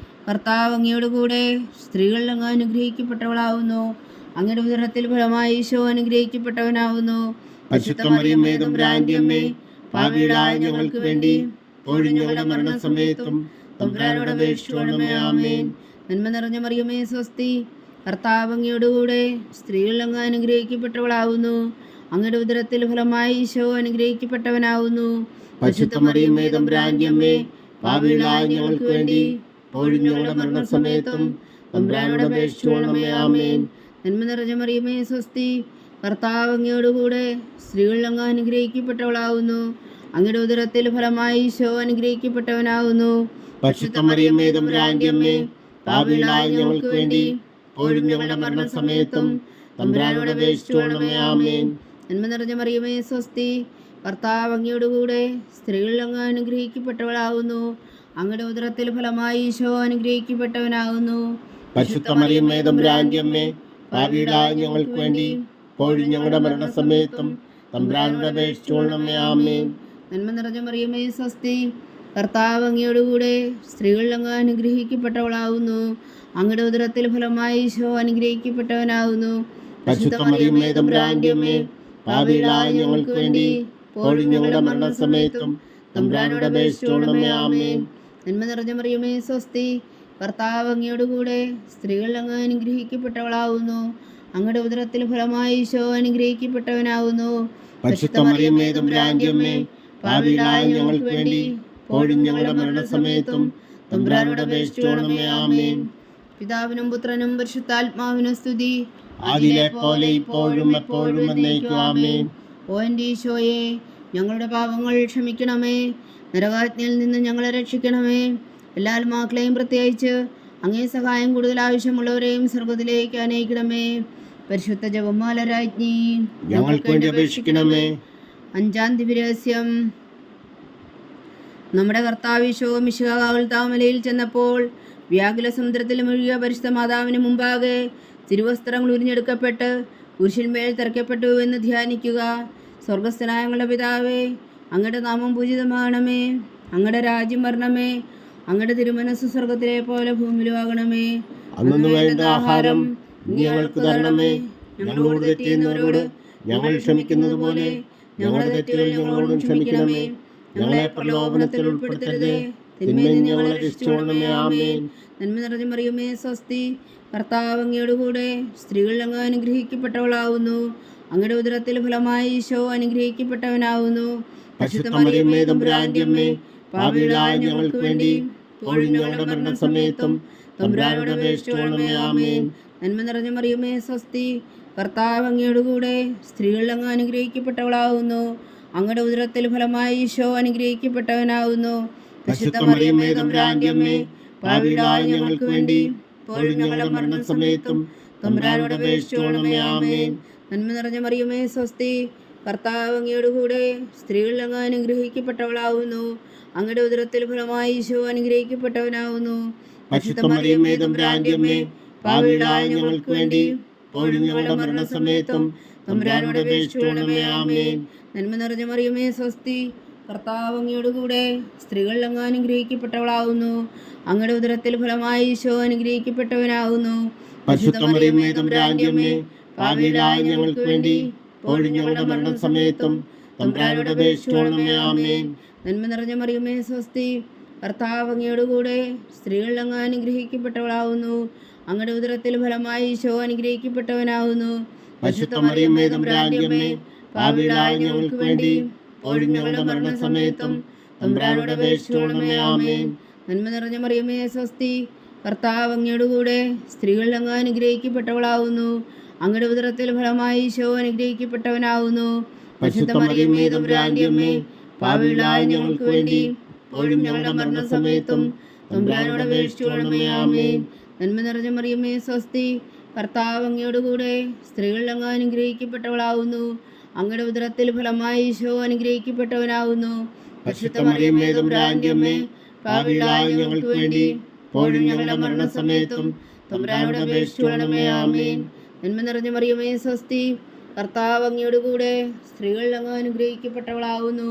കർത്താവ് അങ്ങയോട് കൂടെ സ്ത്രീകൾ അങ്ങ് അനുഗ്രഹിക്കപ്പെട്ടവളാകുന്നു. അങ്ങയുടെ ഉദരത്തിൽ ഫലമായി ഈശോ അനുഗ്രഹിക്കപ്പെട്ടവനാകുന്നു. പരിശുദ്ധ മറിയമേ തമ്പുരാന്റെ അമ്മേ, പാപികളായ ഞങ്ങൾക്ക് വേണ്ടി ഇപ്പോഴും ഞങ്ങളുടെ മരണസമയത്തും തമ്പുരാനോട് അപേക്ഷിച്ചുകൊള്ളണമേ. ആമേൻ. നന്മ നിറഞ്ഞ മറിയമേ സ്വസ്തി, കർത്താവ് അങ്ങയോട് കൂടെ സ്ത്രീകൾ അങ്ങ് അനുഗ്രഹിക്കപ്പെട്ടവളാകുന്നു. അങ്ങയുടെ ഉദരത്തിൽ ഫലമായി ഈശോ അനുഗ്രഹിക്കപ്പെട്ടവനാകുന്നു. പരിശുദ്ധ മറിയമേ തമ്പുരാന്റെ അമ്മേ, പാപികളായ ഞങ്ങൾക്ക് വേണ്ടി ഇപ്പോഴും ഞങ്ങളുടെ മരണസമയത്തും തമ്പുരാനോട് അപേക്ഷിച്ചുകൊള്ളണമേ. ആമേൻ. നന്മ നിറഞ്ഞ മറിയമേ സ്വസ്തി, കർത്താവ് അങ്ങയോട് കൂടെ സ്ത്രീകൾ അങ്ങ് അനുഗ്രഹിക്കപ്പെട്ടവളാകുന്നു. അങ്ങയുടെ ഉദരത്തിൽ ഫലമായി ഈശോ അനുഗ്രഹിക്കപ്പെട്ടവനാകുന്നു. പരിശുദ്ധ മറിയമേ തമ്പുരാന്റെ അമ്മേ, പാപികളായ ഞങ്ങൾക്ക് വേണ്ടി ഇപ്പോഴും ഞങ്ങളുടെ മരണസമയത്തും തമ്പുരാനോട് അപേക്ഷിച്ചുകൊള്ളണമേ. ആമേൻ. നന്മ നിറഞ്ഞ മറിയമേ സ്വസ്തി, കർത്താവ് അങ്ങയോട് കൂടെ സ്ത്രീകൾ അങ്ങ് അനുഗ്രഹിക്കപ്പെട്ടവളാകുന്നു. അങ്ങയുടെ ഉദരത്തിൽ ഫലമായി ഈശോ അനുഗ്രഹിക്കപ്പെട്ടവനാകുന്നു. പരിശുദ്ധ മറിയമേ തമ്പുരാന്റെ അമ്മേ, പാപികളായ ഞങ്ങൾക്ക് വേണ്ടി ഇപ്പോഴും ഞങ്ങളുടെ മരണസമയത്തും തമ്പുരാനോട് അപേക്ഷിച്ചുകൊള്ളണമേ. ആമേൻ. നന്മ നിറഞ്ഞ മറിയമേ സ്വസ്തി, കർത്താവ് അങ്ങയോട് കൂടെ സ്ത്രീകൾ അങ്ങ് അനുഗ്രഹിക്കപ്പെട്ടവളാകുന്നു. അങ്ങയുടെ ഉദരത്തിൽ ഫലമായി ഈശോ അനുഗ്രഹിക്കപ്പെട്ടവനാകുന്നു. പരിശുദ്ധ മറിയമേ തമ്പുരാന്റെ അമ്മേ, പാപികളായ ഞങ്ങൾക്ക് വേണ്ടി ഇപ്പോഴും ഞങ്ങളുടെ മരണസമയത്തും തമ്പുരാനോട് അപേക്ഷിച്ചുകൊള്ളണമേ. ആമേൻ. നന്മ നിറഞ്ഞ മറിയമേ സ്വസ്തി, കർത്താവ് അങ്ങയോട് കൂടെ സ്ത്രീകൾ അങ്ങ് അനുഗ്രഹിക്കപ്പെട്ടവളാകുന്നു. അങ്ങയുടെ ഉദരത്തിൽ ഫലമായി ഈശോ അനുഗ്രഹിക്കപ്പെട്ടവനാകുന്നു. പരിശുദ്ധ മറിയമേ തമ്പുരാന്റെ അമ്മേ, പാപികളായ ഞങ്ങൾക്ക് വേണ്ടി ഇപ്പോഴും ഞങ്ങളുടെ മരണസമയത്തും തമ്പുരാനോട് അപേക്ഷിച്ചുകൊള്ളണമേ. ആമേൻ. പിതാവിനും പുത്രനും പരിശുദ്ധാത്മാവിനും സ്തുതി, ആദിയിലെ പോലെ ഇപ്പോഴും എപ്പോഴും എന്നേക്കും. ആമേൻ. ഓ എൻ്റെ ഈശോയെ, ഞങ്ങളുടെ പാപങ്ങൾ ക്ഷമിക്കണമേ. നരകാജ്ഞയിൽ നിന്ന് ഞങ്ങളെ രക്ഷിക്കണമേ. എല്ലാ ആത്മാക്കളെയും പ്രത്യേകിച്ച് അങ്ങേ സഹായം കൂടുതൽ ആവശ്യമുള്ളവരെയും സ്വർഗത്തിലേക്ക് അനയിക്കണമേ. പരിശുദ്ധ ജപമാല രാജ്ഞി ഞങ്ങൾക്ക് വേണ്ടി അപേക്ഷിക്കണമേ. അഞ്ചാം ദിവ്യരഹസ്യം. നമ്മുടെ കർത്താവ് ഈശോ മിശിഹാ താമലയിൽ ചെന്നപ്പോൾ വ്യാകുല സമുദ്രത്തിൽ മുഴുകിയ പരിശുദ്ധ മാതാവിന് മുമ്പാകെ തിരുവസ്ത്രങ്ങൾ ഉരിഞ്ഞെടുക്കപ്പെട്ട് കുരിശിന്മേൽ തറയ്ക്കപ്പെട്ടു എന്ന് ധ്യാനിക്കുക. സ്വർഗസ്ഥനായ ഞങ്ങളുടെ പിതാവേ, അങ്ങയുടെ നാമം പൂജിതമാകണമേ. അങ്ങയുടെ രാജ്യം വരണമേ. അങ്ങയുടെ തിരുമനസ്സ് സ്വർഗത്തിലെ പോലെ ഭൂമിയിലുമാകണമേ. അന്നു വേണ്ട ആഹാരം നീ ഞങ്ങൾക്ക് തരണമേ. ഞങ്ങളോട് തെറ്റ് ചെയ്യുന്നവരോട് ഞങ്ങൾ ക്ഷമിക്കുന്നത് പോലെ ഞങ്ങളുടെ തെറ്റുകൾ ഞങ്ങളോടും ക്ഷമിക്കണമേ. ഞങ്ങളെ പ്രലോഭനത്തിൽ ഉൾപ്പെടുത്തരുതേ, തിന്മയിൽ നിന്ന് ഞങ്ങളെ രക്ഷിച്ചുകൊള്ളണമേ. ആമേൻ. നന്മ നിറഞ്ഞ മറിയമേ സ്വസ്തി, കർത്താവ് അങ്ങയോട് കൂടെ സ്ത്രീകൾ അങ്ങ് അനുഗ്രഹിക്കപ്പെട്ടവളാകുന്നു. അങ്ങയുടെ ഉദരത്തിൽ ഫലമായി ഈശോ അനുഗ്രഹിക്കപ്പെട്ടവനാകുന്നു. പരിശുദ്ധ മറിയമേ തമ്പുരാന്റെ അമ്മേ, പാപികളായ ഞങ്ങൾക്ക് വേണ്ടി ഇപ്പോഴും ഞങ്ങളുടെ മരണസമയത്തും തമ്പുരാനോട് അപേക്ഷിച്ചുകൊള്ളണമേ. ആമേൻ. നന്മ നിറഞ്ഞ മറിയമേ സ്വസ്തി, കർത്താവ് അങ്ങയോട് കൂടെ സ്ത്രീകൾ അങ്ങ് അനുഗ്രഹിക്കപ്പെട്ടവളാവുന്നു. അങ്ങയുടെ ഉദരത്തിൽ ഫലമായി ഈശോ അനുഗ്രഹിക്കപ്പെട്ടവനാവുന്നു. പരിശുദ്ധ മറിയമേ തമ്പുരാന്റെ അമ്മേ, പാപികളായ ഞങ്ങൾക്ക് വേണ്ടി ഇപ്പോഴും ഞങ്ങളുടെ മരണസമയത്തും തമ്പുരാനോട് അപേക്ഷിച്ചുകൊള്ളണമേ. ആമേൻ. നന്മ നിറഞ്ഞ മറിയമേ സ്വസ്തി, കർത്താവ് അങ്ങയോട് കൂടെ സ്ത്രീകൾ അങ്ങ് അനുഗ്രഹിക്കപ്പെട്ടവളാവുന്നു. അങ്ങയുടെ ഉദരത്തിൽ ഫലമായി ഈശോ അനുഗ്രഹിക്കപ്പെട്ടവനാവുന്നു. പരിശുദ്ധ മറിയമേ തമ്പുരാന്റെ അമ്മേ, പാപികളായ ഞങ്ങൾക്ക് വേണ്ടി ഇപ്പോഴും ഞങ്ങളുടെ മരണസമയത്തും തമ്പുരാനോട് അപേക്ഷിച്ചുകൊള്ളണമേ. ആമേൻ. നന്മ നിറഞ്ഞ മറിയമേ സ്വസ്തി, കർത്താവ് അങ്ങയോട് കൂടെ സ്ത്രീകൾ അങ്ങ് അനുഗ്രഹിക്കപ്പെട്ടവളാവുന്നു. അങ്ങയുടെ ഉദരത്തിൽ ഫലമായി ഈശോ അനുഗ്രഹിക്കപ്പെട്ടവനാവുന്നു. പരിശുദ്ധ മറിയമേ തമ്പുരാന്റെ അമ്മേ, പാപികളായ ഞങ്ങൾക്ക് വേണ്ടി ഇപ്പോഴും ഞങ്ങളുടെ മരണസമയത്തും തമ്പുരാനോട് അപേക്ഷിച്ചുകൊള്ളണമേ. ആമേൻ. നന്മ നിറഞ്ഞ മറിയമേ സ്വസ്തി, കർത്താവ് അങ്ങയോട് കൂടെ സ്ത്രീകൾ അങ്ങ് അനുഗ്രഹിക്കപ്പെട്ടവളാവുന്നു. അങ്ങയുടെ ഉദരത്തിൽ ഫലമായി ഈശോ അനുഗ്രഹിക്കപ്പെട്ടവനാവുന്നു. പരിശുദ്ധ മറിയമേ തമ്പുരാന്റെ അമ്മേ, പാപികളായ ഞങ്ങൾക്ക് വേണ്ടി ഇപ്പോഴും ഞങ്ങളുടെ മരണസമയത്തും തമ്പുരാനോട് അപേക്ഷിച്ചുകൊള്ളണമേ. ആമേൻ. നന്മ നിറഞ്ഞ മറിയമേ സ്വസ്തി, കർത്താവ് അങ്ങയോട് കൂടെ സ്ത്രീകൾ അങ്ങ് അനുഗ്രഹിക്കപ്പെട്ടവളാവുന്നു. അങ്ങയുടെ ഉദരത്തിൽ ഫലമായി ഈശോ അനുഗ്രഹിക്കപ്പെട്ടവനാവുന്നു. പരിശുദ്ധ മറിയമേ തമ്പുരാന്റെ അമ്മേ, പാപികളായ ഞങ്ങൾക്ക് വേണ്ടി ഇപ്പോഴും ഞങ്ങളുടെ മരണസമയത്തും തമ്പുരാനോട് അപേക്ഷിച്ചുകൊള്ളണമേ. ആമേൻ. നന്മ നിറഞ്ഞ മറിയമേ സ്വസ്തി, കർത്താവ് അങ്ങയോട് കൂടെ സ്ത്രീകൾ അങ്ങ് അനുഗ്രഹിക്കപ്പെട്ടവളാവുന്നു. അങ്ങയുടെ ഉദരത്തിൽ ഫലമായി ഈശോ അനുഗ്രഹിക്കപ്പെട്ടവനാവുന്നു. പരിശുദ്ധ മറിയമേ തമ്പുരാന്റെ അമ്മേ, പാപികളായ ഞങ്ങൾക്ക് വേണ്ടി ഇപ്പോഴും ഞങ്ങളുടെ മരണസമയത്തും തമ്പുരാനോട് അപേക്ഷിച്ചുകൊള്ളണമേ. ആമേൻ. നന്മ നിറഞ്ഞ മറിയമേ സ്വസ്തി, കർത്താവ് അങ്ങയോട് കൂടെ സ്ത്രീകൾ അങ്ങ് അനുഗ്രഹിക്കപ്പെട്ടവളാവുന്നു.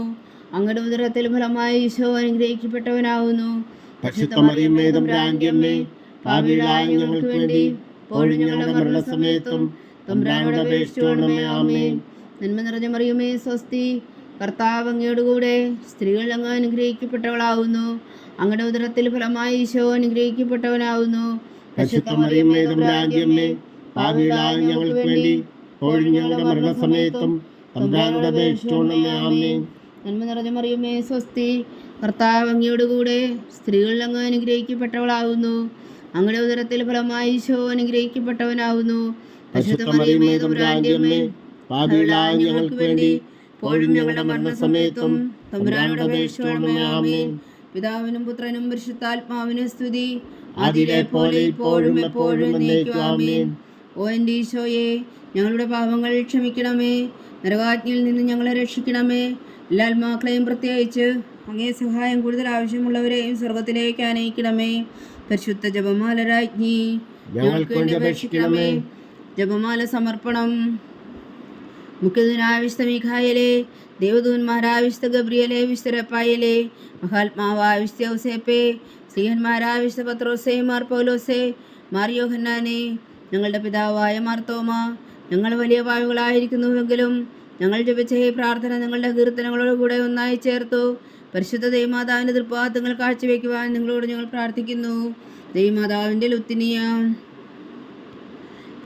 അങ്ങയുടെ ഉദരത്തിൽ ഫലമായി ഈശോ അനുഗ്രഹിക്കപ്പെട്ടവനാവുന്നു. പരിശുദ്ധ മറിയമേ തമ്പുരാന്റെ അമ്മേ, പാപികളായ ഞങ്ങൾക്ക് വേണ്ടി ഇപ്പോഴും ഞങ്ങളുടെ മരണസമയത്തും തമ്പുരാനോട് അപേക്ഷിച്ചുകൊള്ളണമേ. ആമേൻ. നന്മ നിറഞ്ഞ മറിയമേ സ്വസ്തി, കർത്താവ് അങ്ങയോട് കൂടെ സ്ത്രീകൾ അങ്ങ് അനുഗ്രഹിക്കപ്പെട്ടവളാവുന്നു. അങ്ങയുടെ ഉദരത്തിൽ ഫലമായി ഈശോ അനുഗ്രഹിക്കപ്പെട്ടവനാവുന്നു. പരിശുദ്ധ മറിയമേ തമ്പുരാന്റെ അമ്മേ, പാപികളായ ഞങ്ങൾക്ക് വേണ്ടി ഇപ്പോഴും ഞങ്ങളുടെ മരണസമയത്തും തമ്പുരാനോട് അപേക്ഷിച്ചുകൊള്ളണമേ. ആമേൻ. നന്മ നിറഞ്ഞ മറിയമേ സ്വസ്തി, കർത്താവ് അങ്ങയോട് കൂടെ സ്ത്രീകൾ അങ്ങ് അനുഗ്രഹിക്കപ്പെട്ടവളാവുന്നു. അങ്ങയുടെ ഉദരത്തിൽ ഫലമായി ഈശോ അനുഗ്രഹിക്കപ്പെട്ടവനാവുന്നു. പരിശുദ്ധ മറിയമേ തമ്പുരാന്റെ അമ്മേ, പാപികളായ ഞങ്ങൾക്ക് വേണ്ടി ഇപ്പോഴും ഞങ്ങളുടെ മരണസമയത്തും തമ്പുരാനോട് അപേക്ഷിച്ചുകൊള്ളണമേ. ആമേൻ. പിതാവിനും പുത്രനും പരിശുദ്ധാത്മാവിനും സ്തുതി, ആദിയിലെ പോലെ ഇപ്പോഴും എപ്പോഴും എന്നേക്കും. ആമേൻ. ഓ എൻ്റെ ഈശോയെ, ഞങ്ങളുടെ പാപങ്ങൾ ക്ഷമിക്കണമേ. നരകാജ്ഞയിൽ നിന്ന് ഞങ്ങളെ രക്ഷിക്കണമേ. എല്ലാ ആത്മാക്കളെയും പ്രത്യേകിച്ച് അങ്ങേ സഹായം കൂടുതൽ ആവശ്യമുള്ളവരെയും സ്വർഗത്തിലേക്ക് ആനയിക്കണമേ. പരിശുദ്ധ ജപമാല രാജ്ഞി, ഞങ്ങൾക്ക് വേണ്ടി അപേക്ഷിക്കണമേ. ജപമാല സമർപ്പണം. മുഖ്യദൂതനായ വിശുദ്ധ മീഖായേലേ, ദേവദൂതന്മാരായ വിശുദ്ധ ഗബ്രിയേലേ, വിശുദ്ധ റഫായേലേ, മഹാത്മാവായ വിശുദ്ധ ഔസേപ്പേ, സ്ലീഹന്മാരായ വിശുദ്ധ പത്രോസേ, മാർ പൗലോസേ, മാർ യോഹന്നാനേ, ഞങ്ങളുടെ പിതാവായ മാർത്തോമ, ഞങ്ങൾ വലിയ പാപികളായിരിക്കുന്നുവെങ്കിലും ഞങ്ങൾ ജപിച്ച ഈ പ്രാർത്ഥന നിങ്ങളുടെ കീർത്തനങ്ങളോടുകൂടെ ഒന്നായി ചേർത്തു പരിശുദ്ധ ദൈവമാതാവിൻ്റെ തൃപ്പാദങ്ങൾ കാഴ്ചവെക്കുവാൻ നിങ്ങളോട് ഞങ്ങൾ പ്രാർത്ഥിക്കുന്നു. ദൈവമാതാവിൻ്റെ ലുത്തിനിയ.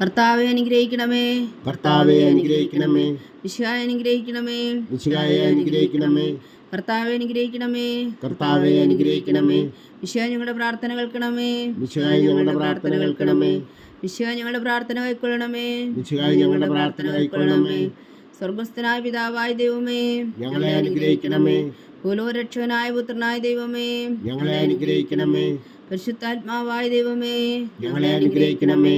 കർത്താവെ അനുഗ്രഹിക്കണമേ. കർത്താവെ അനുഗ്രഹിക്കണമേ. മിശിഹായെ അനുഗ്രഹിക്കണമേ. മിശിഹായെ അനുഗ്രഹിക്കണമേ. കർത്താവെ അനുഗ്രഹിക്കണമേ. കർത്താവെ അനുഗ്രഹിക്കണമേ. മിശിഹാ ഞങ്ങളുടെ പ്രാർത്ഥന കേൾക്കണമേ. മിശിഹായെ ഞങ്ങളുടെ പ്രാർത്ഥന കേൾക്കണമേ. മിശിഹാ ഞങ്ങളുടെ പ്രാർത്ഥന കൈക്കൊള്ളണമേ. മിശിഹായെ ഞങ്ങളുടെ പ്രാർത്ഥന കൈക്കൊള്ളണമേ. സ്വർഗസ്ഥനായ പിതാവായ ദൈവമേ, ഞങ്ങളെ അനുഗ്രഹിക്കണമേ. ഭൂലോകരക്ഷകനായ പുത്രനായ ദൈവമേ, ഞങ്ങളെ അനുഗ്രഹിക്കണമേ. പരിശുദ്ധാത്മാവായ ദൈവമേ, ഞങ്ങളെ അനുഗ്രഹിക്കണമേ.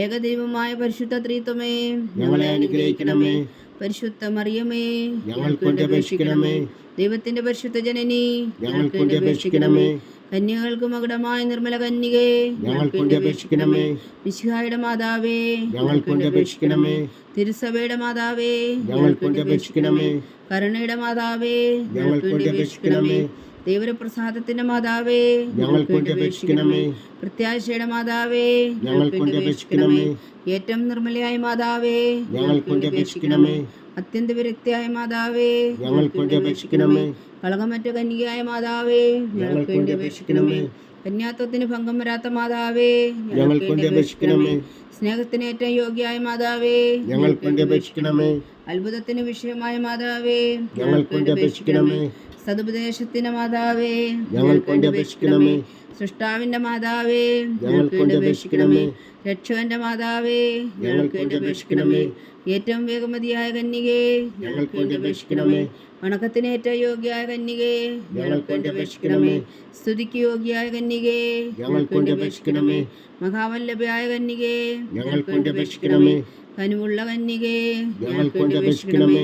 ഏകദൈവമായ പരിശുദ്ധ ത്രിത്വമേ, ഞങ്ങളെ അനുഗ്രഹിക്കണമേ. പരിശുദ്ധ മറിയമേ, ഞങ്ങൾക്ക് വേണ്ടി അപേക്ഷിക്കണമേ. ദൈവത്തിന്റെ പരിശുദ്ധ ജനനി, ഞങ്ങൾക്ക് വേണ്ടി അപേക്ഷിക്കണമേ. കന്യകൾക്ക് മകുടമായ നിർമ്മല കന്യകേ, ഞങ്ങൾക്ക് വേണ്ടി അപേക്ഷിക്കണമേ. മിശിഹായുടെ മാതാവേ, ഞങ്ങൾക്ക് വേണ്ടി അപേക്ഷിക്കണമേ. തിരുസഭയുടെ മാതാവേ, ഞങ്ങൾക്ക് വേണ്ടി അപേക്ഷിക്കണമേ. കരുണയുടെ മാതാവേ, ഞങ്ങൾക്ക് വേണ്ടി അപേക്ഷിക്കണമേ. ദൈവപ്രസാദത്തിന്റെ മാതാവേ, ഞങ്ങൾക്ക് വേണ്ടി അപേക്ഷിക്കണമേ. പ്രത്യാശയുടെ മാതാവേ, ഞങ്ങൾക്ക് വേണ്ടി അപേക്ഷിക്കണമേ. ഏറ്റവും നിർമ്മലയായ മാതാവേ, ഞങ്ങൾക്ക് വേണ്ടി അപേക്ഷിക്കണമേ. അത്യന്ത വിരക്തിയായ മാതാവേ, ഞങ്ങൾക്ക് വേണ്ടി അപേക്ഷിക്കണമേ. കളകമറ്റ കന്യകയായ മാതാവേ, ഞങ്ങൾക്ക് വേണ്ടി അപേക്ഷിക്കണമേ. കന്യാത്വത്തിന് ഭംഗം വരാത്ത മാതാവേ, ഞങ്ങൾക്ക് വേണ്ടി അപേക്ഷിക്കണമേ. സ്നേഹത്തിന് ഏറ്റവും യോഗ്യയായ മാതാവേ, ഞങ്ങൾക്ക് വേണ്ടി അപേക്ഷിക്കണമേ. അത്ഭുതത്തിന് വിഷയമായ മാതാവേ, ഞങ്ങൾക്ക് വേണ്ടി അപേക്ഷിക്കണമേ. സതുപദേശത്തിന് മാതാവേ, ഞങ്ങൾക്ക് വേണ്ടി അപേക്ഷിക്കണമേ. സൃഷ്ടാവിന്റെ മാതാവേ, ഞങ്ങൾക്ക് വേണ്ടി അപേക്ഷിക്കണമേ. രക്ഷകന്റെ മാതാവേ, ഞങ്ങൾക്ക് വേണ്ടി അപേക്ഷിക്കണമേ. ഏറ്റവും വേഗമതിയായ കന്യകേ, ഞങ്ങൾക്ക് വേണ്ടി അപേക്ഷിക്കണമേ. വണക്കത്തിന് ഏറ്റവും യോഗ്യയായ കന്യകേ, ഞങ്ങൾക്ക് വേണ്ടി അപേക്ഷിക്കണമേ. സ്തുതിക്ക് യോഗ്യയായ കന്യകേ, ഞങ്ങൾക്ക് വേണ്ടി അപേക്ഷിക്കണമേ. മഹാവല്ലഭയായ കന്യകേ, ഞങ്ങൾക്ക് വേണ്ടി അപേക്ഷിക്കണമേ. കനിവുള്ള കന്യകേ, ഞങ്ങൾക്ക് വേണ്ടി അപേക്ഷിക്കണമേ.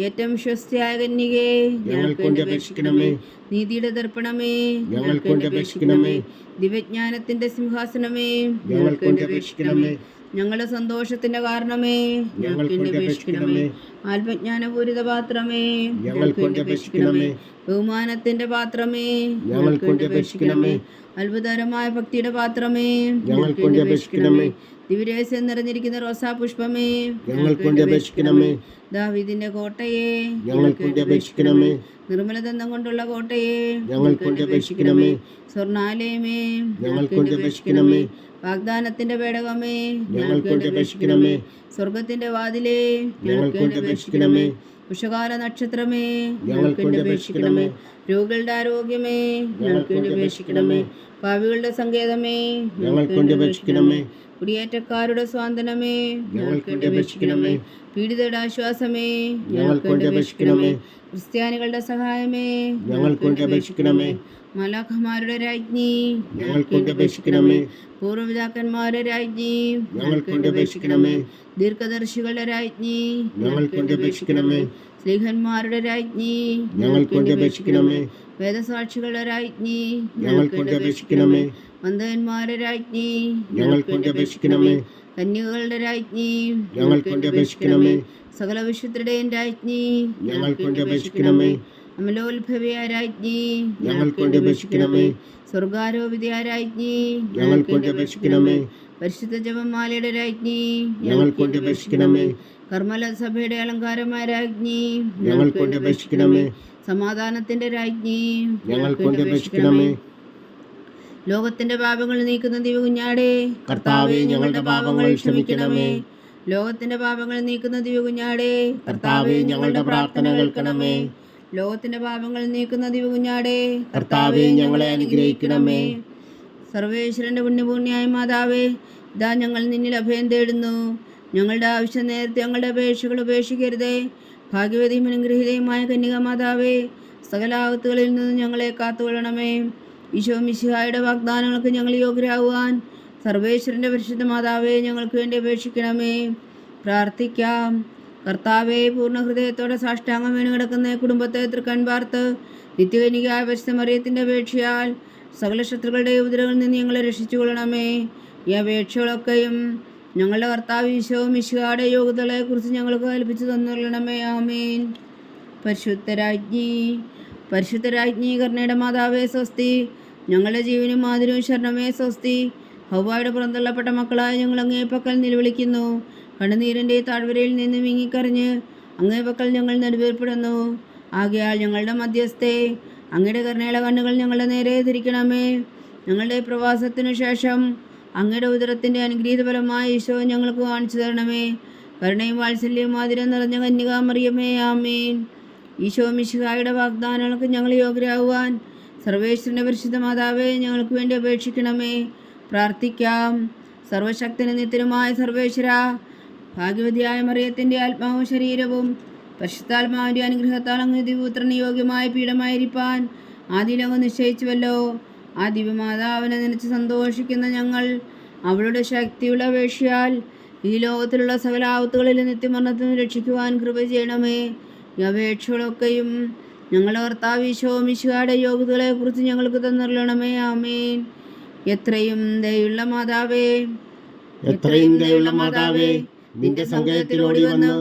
ഏറ്റവും വിശ്വസ്തയായ കന്യകേ, ഞങ്ങൾക്ക് വേണ്ടി അപേക്ഷിക്കണമേ. നീതിയുടെ ദർപ്പണമേ, ഞങ്ങൾക്ക് വേണ്ടി അപേക്ഷിക്കണമേ. ദിവ്യജ്ഞാനത്തിന്റെ സിംഹാസനമേ, ഞങ്ങൾക്ക് വേണ്ടി അപേക്ഷിക്കണമേ. ഞങ്ങളുടെ സന്തോഷത്തിന്റെ കാരണമേ, ഞങ്ങൾക്ക് വേണ്ടി അപേക്ഷിക്കണമേ. ആത്മജ്ഞാനപൂരിത പാത്രമേ, ഞങ്ങൾക്ക് വേണ്ടി അപേക്ഷിക്കണമേ. ബഹുമാനത്തിന്റെ പാത്രമേ, ഞങ്ങൾക്ക് വേണ്ടി അപേക്ഷിക്കണമേ. അത്ഭുതകരമായ ഭക്തിയുടെ പാത്രമേ, ഞങ്ങൾക്ക് വേണ്ടി അപേക്ഷിക്കണമേ. ദിവ്യരഹസ്യം നിറഞ്ഞിരിക്കുന്ന റോസാ പുഷ്പമേ, ഞങ്ങൾക്ക് വേണ്ടി അപേക്ഷിക്കണമേ. ദാവീദിന്റെ കോട്ടയെ, ഞങ്ങൾക്ക് വേണ്ടി അപേക്ഷിക്കണമേ. നിർമ്മലദന്തം കൊണ്ടുള്ള കോട്ടയെ, ഞങ്ങൾക്ക് വേണ്ടി അപേക്ഷിക്കണമേ. സ്വർണാലയമേ, ഞങ്ങൾക്ക് വേണ്ടി അപേക്ഷിക്കണമേ. വാഗ്ദാനത്തിന്റെ പേടകമേ, ഞങ്ങൾക്ക് വേണ്ടി അപേക്ഷിക്കണമേ. സ്വർഗത്തിന്റെ വാതിലേ, ഞങ്ങൾക്ക് വേണ്ടി അപേക്ഷിക്കണമേ. ഉഷകാല നക്ഷത്രമേ, ഞങ്ങൾക്ക് വേണ്ടി അപേക്ഷിക്കണമേ. രോഗികളുടെ ആരോഗ്യമേ, ഞങ്ങൾക്ക് വേണ്ടി അപേക്ഷിക്കണമേ. പാപികളുടെ സങ്കേതമേ, ഞങ്ങൾക്ക് വേണ്ടി അപേക്ഷിക്കണമേ. കുടിയേറ്റക്കാരുടെ സ്വാതന്ത്ര്യമേ, ഞങ്ങൾക്ക് വേണ്ടി അപേക്ഷിക്കണമേ. പീഡിതരുടെ ആശ്വാസമേ, ഞങ്ങൾക്ക് വേണ്ടി അപേക്ഷിക്കണമേ. ക്രിസ്ത്യാനികളുടെ സഹായമേ, ഞങ്ങൾക്ക് വേണ്ടി അപേക്ഷിക്കണമേ. മലാഖമാരുടെ രാജ്ഞി, ഞങ്ങൾക്ക് വേണ്ടി അപേക്ഷിക്കണമേ. പൂർവ്വപിതാക്കന്മാരുടെ രാജ്ഞി, ഞങ്ങൾക്ക് വേണ്ടി അപേക്ഷിക്കണമേ. ദീർഘദർശികളുടെ രാജ്ഞി, ഞങ്ങൾക്ക് വേണ്ടി അപേക്ഷിക്കണമേ. സ്ലീഹന്മാരുടെ രാജ്ഞി, ഞങ്ങൾക്ക് വേണ്ടി അപേക്ഷിക്കണമേ. വേദസാക്ഷികളുടെ രാജ്ഞി, ഞങ്ങൾക്ക് വേണ്ടി അപേക്ഷിക്കണമേ. വന്ദകന്മാരുടെ രാജ്ഞി, ഞങ്ങൾക്ക് വേണ്ടി അപേക്ഷിക്കണമേ. കന്യകകളുടെ രാജ്ഞി, ഞങ്ങൾക്ക് വേണ്ടി അപേക്ഷിക്കണമേ. സകല വിശുദ്ധരുടെയും രാജ്ഞി, ഞങ്ങൾക്ക് വേണ്ടി അപേക്ഷിക്കണമേ. അമലോത്ഭവിയായ രാജ്ഞി, ഞങ്ങൾക്ക് വേണ്ടി അപേക്ഷിക്കണമേ. സ്വർഗാരോപിതയായ രാജ്ഞി, ഞങ്ങൾക്ക് വേണ്ടി അപേക്ഷിക്കണമേ. പരിശുദ്ധ ജപമാലയുടെ രാജ്ഞി, ഞങ്ങൾക്ക് വേണ്ടി അപേക്ഷിക്കണമേ. കർമ്മല സഭയുടെ അലങ്കാരമായ രാജ്ഞി, ഞങ്ങൾക്ക് വേണ്ടി അപേക്ഷിക്കണമേ. സമാധാനത്തിന്റെ രാജ്ഞി, ഞങ്ങൾക്ക് വേണ്ടി അപേക്ഷിക്കണമേ. ലോകത്തിന്റെ പാപങ്ങൾ നീക്കുന്ന ദിവകുഞ്ഞാടേ, കർത്താവേ, ഞങ്ങളുടെ പാപങ്ങൾ ക്ഷമിക്കണമേ. ലോകത്തിന്റെ പാപങ്ങൾ നീക്കുന്ന ദിവകുഞ്ഞാടേ, കർത്താവേ, ഞങ്ങളുടെ പ്രാർത്ഥന കേൾക്കണമേ. ലോകത്തിന്റെ പാപങ്ങൾ നീക്കുന്ന ദിവകുഞ്ഞാടേ, കർത്താവേ, ഞങ്ങളെ അനുഗ്രഹിക്കണമേ. സർവേശ്വരന്റെ പുണ്യപൂർണ്യായ മാതാവേ, ഇതാ ഞങ്ങൾ നിന്നിൽ അഭയം തേടുന്നു. ഞങ്ങളുടെ ആവശ്യം നേരത്തെ ഞങ്ങളുടെ അപേക്ഷകൾ ഉപേക്ഷിക്കരുതേ. ഭാഗ്യവതിയും അനുഗ്രഹീതയുമായ കന്യക മാതാവേ, സകല ആപത്തുകളിൽ നിന്ന് ഞങ്ങളെ കാത്തുകൊള്ളണമേ. ഈശോ മിശിഹായുടെ വാഗ്ദാനങ്ങൾക്ക് ഞങ്ങൾ യോഗ്യരാകുവാൻ സർവേശ്വരന്റെ പരിശുദ്ധ മാതാവേ, ഞങ്ങൾക്ക് വേണ്ടി അപേക്ഷിക്കണമേ. പ്രാർത്ഥിക്കാം. കർത്താവെ, പൂർണ്ണ ഹൃദയത്തോടെ സാഷ്ടാംഗം വീണ് കിടക്കുന്ന കുടുംബത്തെ തൃക്കൺ പാർത്ത് നിത്യകന്യകയായ പരിശുദ്ധ മറിയത്തിന്റെ അപേക്ഷയാൽ സകല ശത്രുക്കളുടെ ഉപദ്രവങ്ങളിൽ നിന്ന് ഞങ്ങളെ രക്ഷിച്ചുകൊള്ളണമേ. ഈ അപേക്ഷകളൊക്കെയും ഞങ്ങളുടെ കർത്താവ് ഈശോ മിശിഹായുടെ യോഗ്യതകളെ കുറിച്ച് ഞങ്ങൾക്ക് കൽപ്പിച്ചു തന്നുകൊള്ളണമേ. ആമേൻ. പരിശുദ്ധരാജ്ഞി കർണയുടെ മാതാവേ സ്വസ്തി. ഞങ്ങളുടെ ജീവനും മാതിരവും ശരണമേ സ്വസ്തി. ഹൗവായുടെ പുറന്തള്ളപ്പെട്ട മക്കളായ ഞങ്ങൾ അങ്ങേ പക്കൽ നിലവിളിക്കുന്നു. കണ്ണുനീരിൻ്റെ താഴ്വരയിൽ നിന്ന് വീങ്ങിക്കറിഞ്ഞ് അങ്ങേ പക്കൽ ഞങ്ങൾ നെടുവേർപ്പെടുന്നു. ആകയാൽ ഞങ്ങളുടെ മധ്യസ്ഥേ, അങ്ങയുടെ കരുണയുള്ള കണ്ണുകൾ ഞങ്ങളുടെ നേരെ തിരിക്കണമേ. ഞങ്ങളുടെ പ്രവാസത്തിനു ശേഷം അങ്ങയുടെ ഉദരത്തിൻ്റെ അനുഗ്രഹീത ഫലമായ ഈശോ ഞങ്ങൾക്ക് കാണിച്ചു തരണമേ. കരുണയും വാത്സല്യവും ആതിരം നിറഞ്ഞ കന്യകാ മറിയമേ, ആമേൻ. ഈശോ മിശിഹായുടെ വാഗ്ദാനങ്ങൾക്ക് ഞങ്ങൾ യോഗ്യരാകുവാൻ സർവേശ്വരൻ്റെ പരിശുദ്ധ മാതാവേ, ഞങ്ങൾക്ക് വേണ്ടി അപേക്ഷിക്കണമേ. പ്രാർത്ഥിക്കാം. സർവശക്തനും നിത്യനുമായ സർവേശ്വര, ഭാഗ്യവതിയായ മറിയത്തിൻ്റെ ആത്മാവും ശരീരവും പരിശുദ്ധാത്മാവിൻ്റെ അനുഗ്രഹത്താൽ അങ്ങ് ദിവ്യപുത്രന് യോഗ്യമായ പീഠമായിരിക്കാൻ ആദിയിലങ്ങ് നിശ്ചയിച്ചുവല്ലോ. ആ ദിവ്യമാതാവിനെ നനച്ച് സന്തോഷിക്കുന്ന ഞങ്ങൾ അവളുടെ ശക്തിയുള്ള അപേക്ഷയാൽ ഈ ലോകത്തിലുള്ള സകല ആപത്തുകളിൽ നിത്യമരണത്തിൽ നിന്ന് രക്ഷിക്കുവാൻ കൃപ ചെയ്യണമേ. ഈ അപേക്ഷകളൊക്കെയും ഞങ്ങളുടെ കർത്താവ് ഈശോ മിശിഹായുടെ യോഗ്യതകളെ കുറിച്ച് ഞങ്ങൾക്ക് തന്നരുളണമേ. ആമേൻ. എത്രയും ദയുള്ള മാതാവേ, നിന്റെ സങ്കേതത്തിലോടി വന്ന്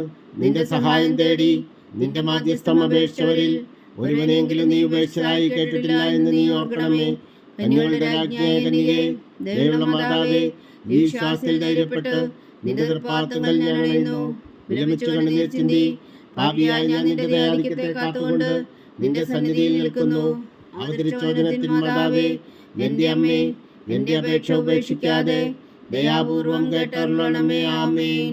നിന്റെ സഹായം തേടി നിന്റെ മാധ്യസ്ഥം അപേക്ഷിച്ചവരിൽ ഒരുവനെങ്കിലും നീ ഉപേക്ഷിച്ചതായി കേട്ടിട്ടില്ല എന്ന് നീ ഓർക്കണമേ. കന്യകളുടെ രാജ്ഞിയായ കന്യകേ, ദയുള്ള മാതാവേ, ഈ വിശ്വാസത്തിൽ ധൈര്യപ്പെട്ട് നിന്റെ തൃപ്പാദങ്ങൾ ഞാൻ അണയുന്നു. വിലപിച്ചു കണ്ണുനീർ ചിന്തി പാപിയായ ഞാൻ നിന്റെ ദയാധിക്യത്തെ കാത്തുകൊണ്ട് നിന്റെ സന്നിധിയിൽ നിൽക്കുന്നു. അവതരിച്ചോദനത്തിൽ മാതാവേ, എന്റെ അമ്മേ, എന്റെ അപേക്ഷ ഉപേക്ഷിക്കാതെ ദയാപൂർവം കേട്ടരുളണമേ. ആമേൻ.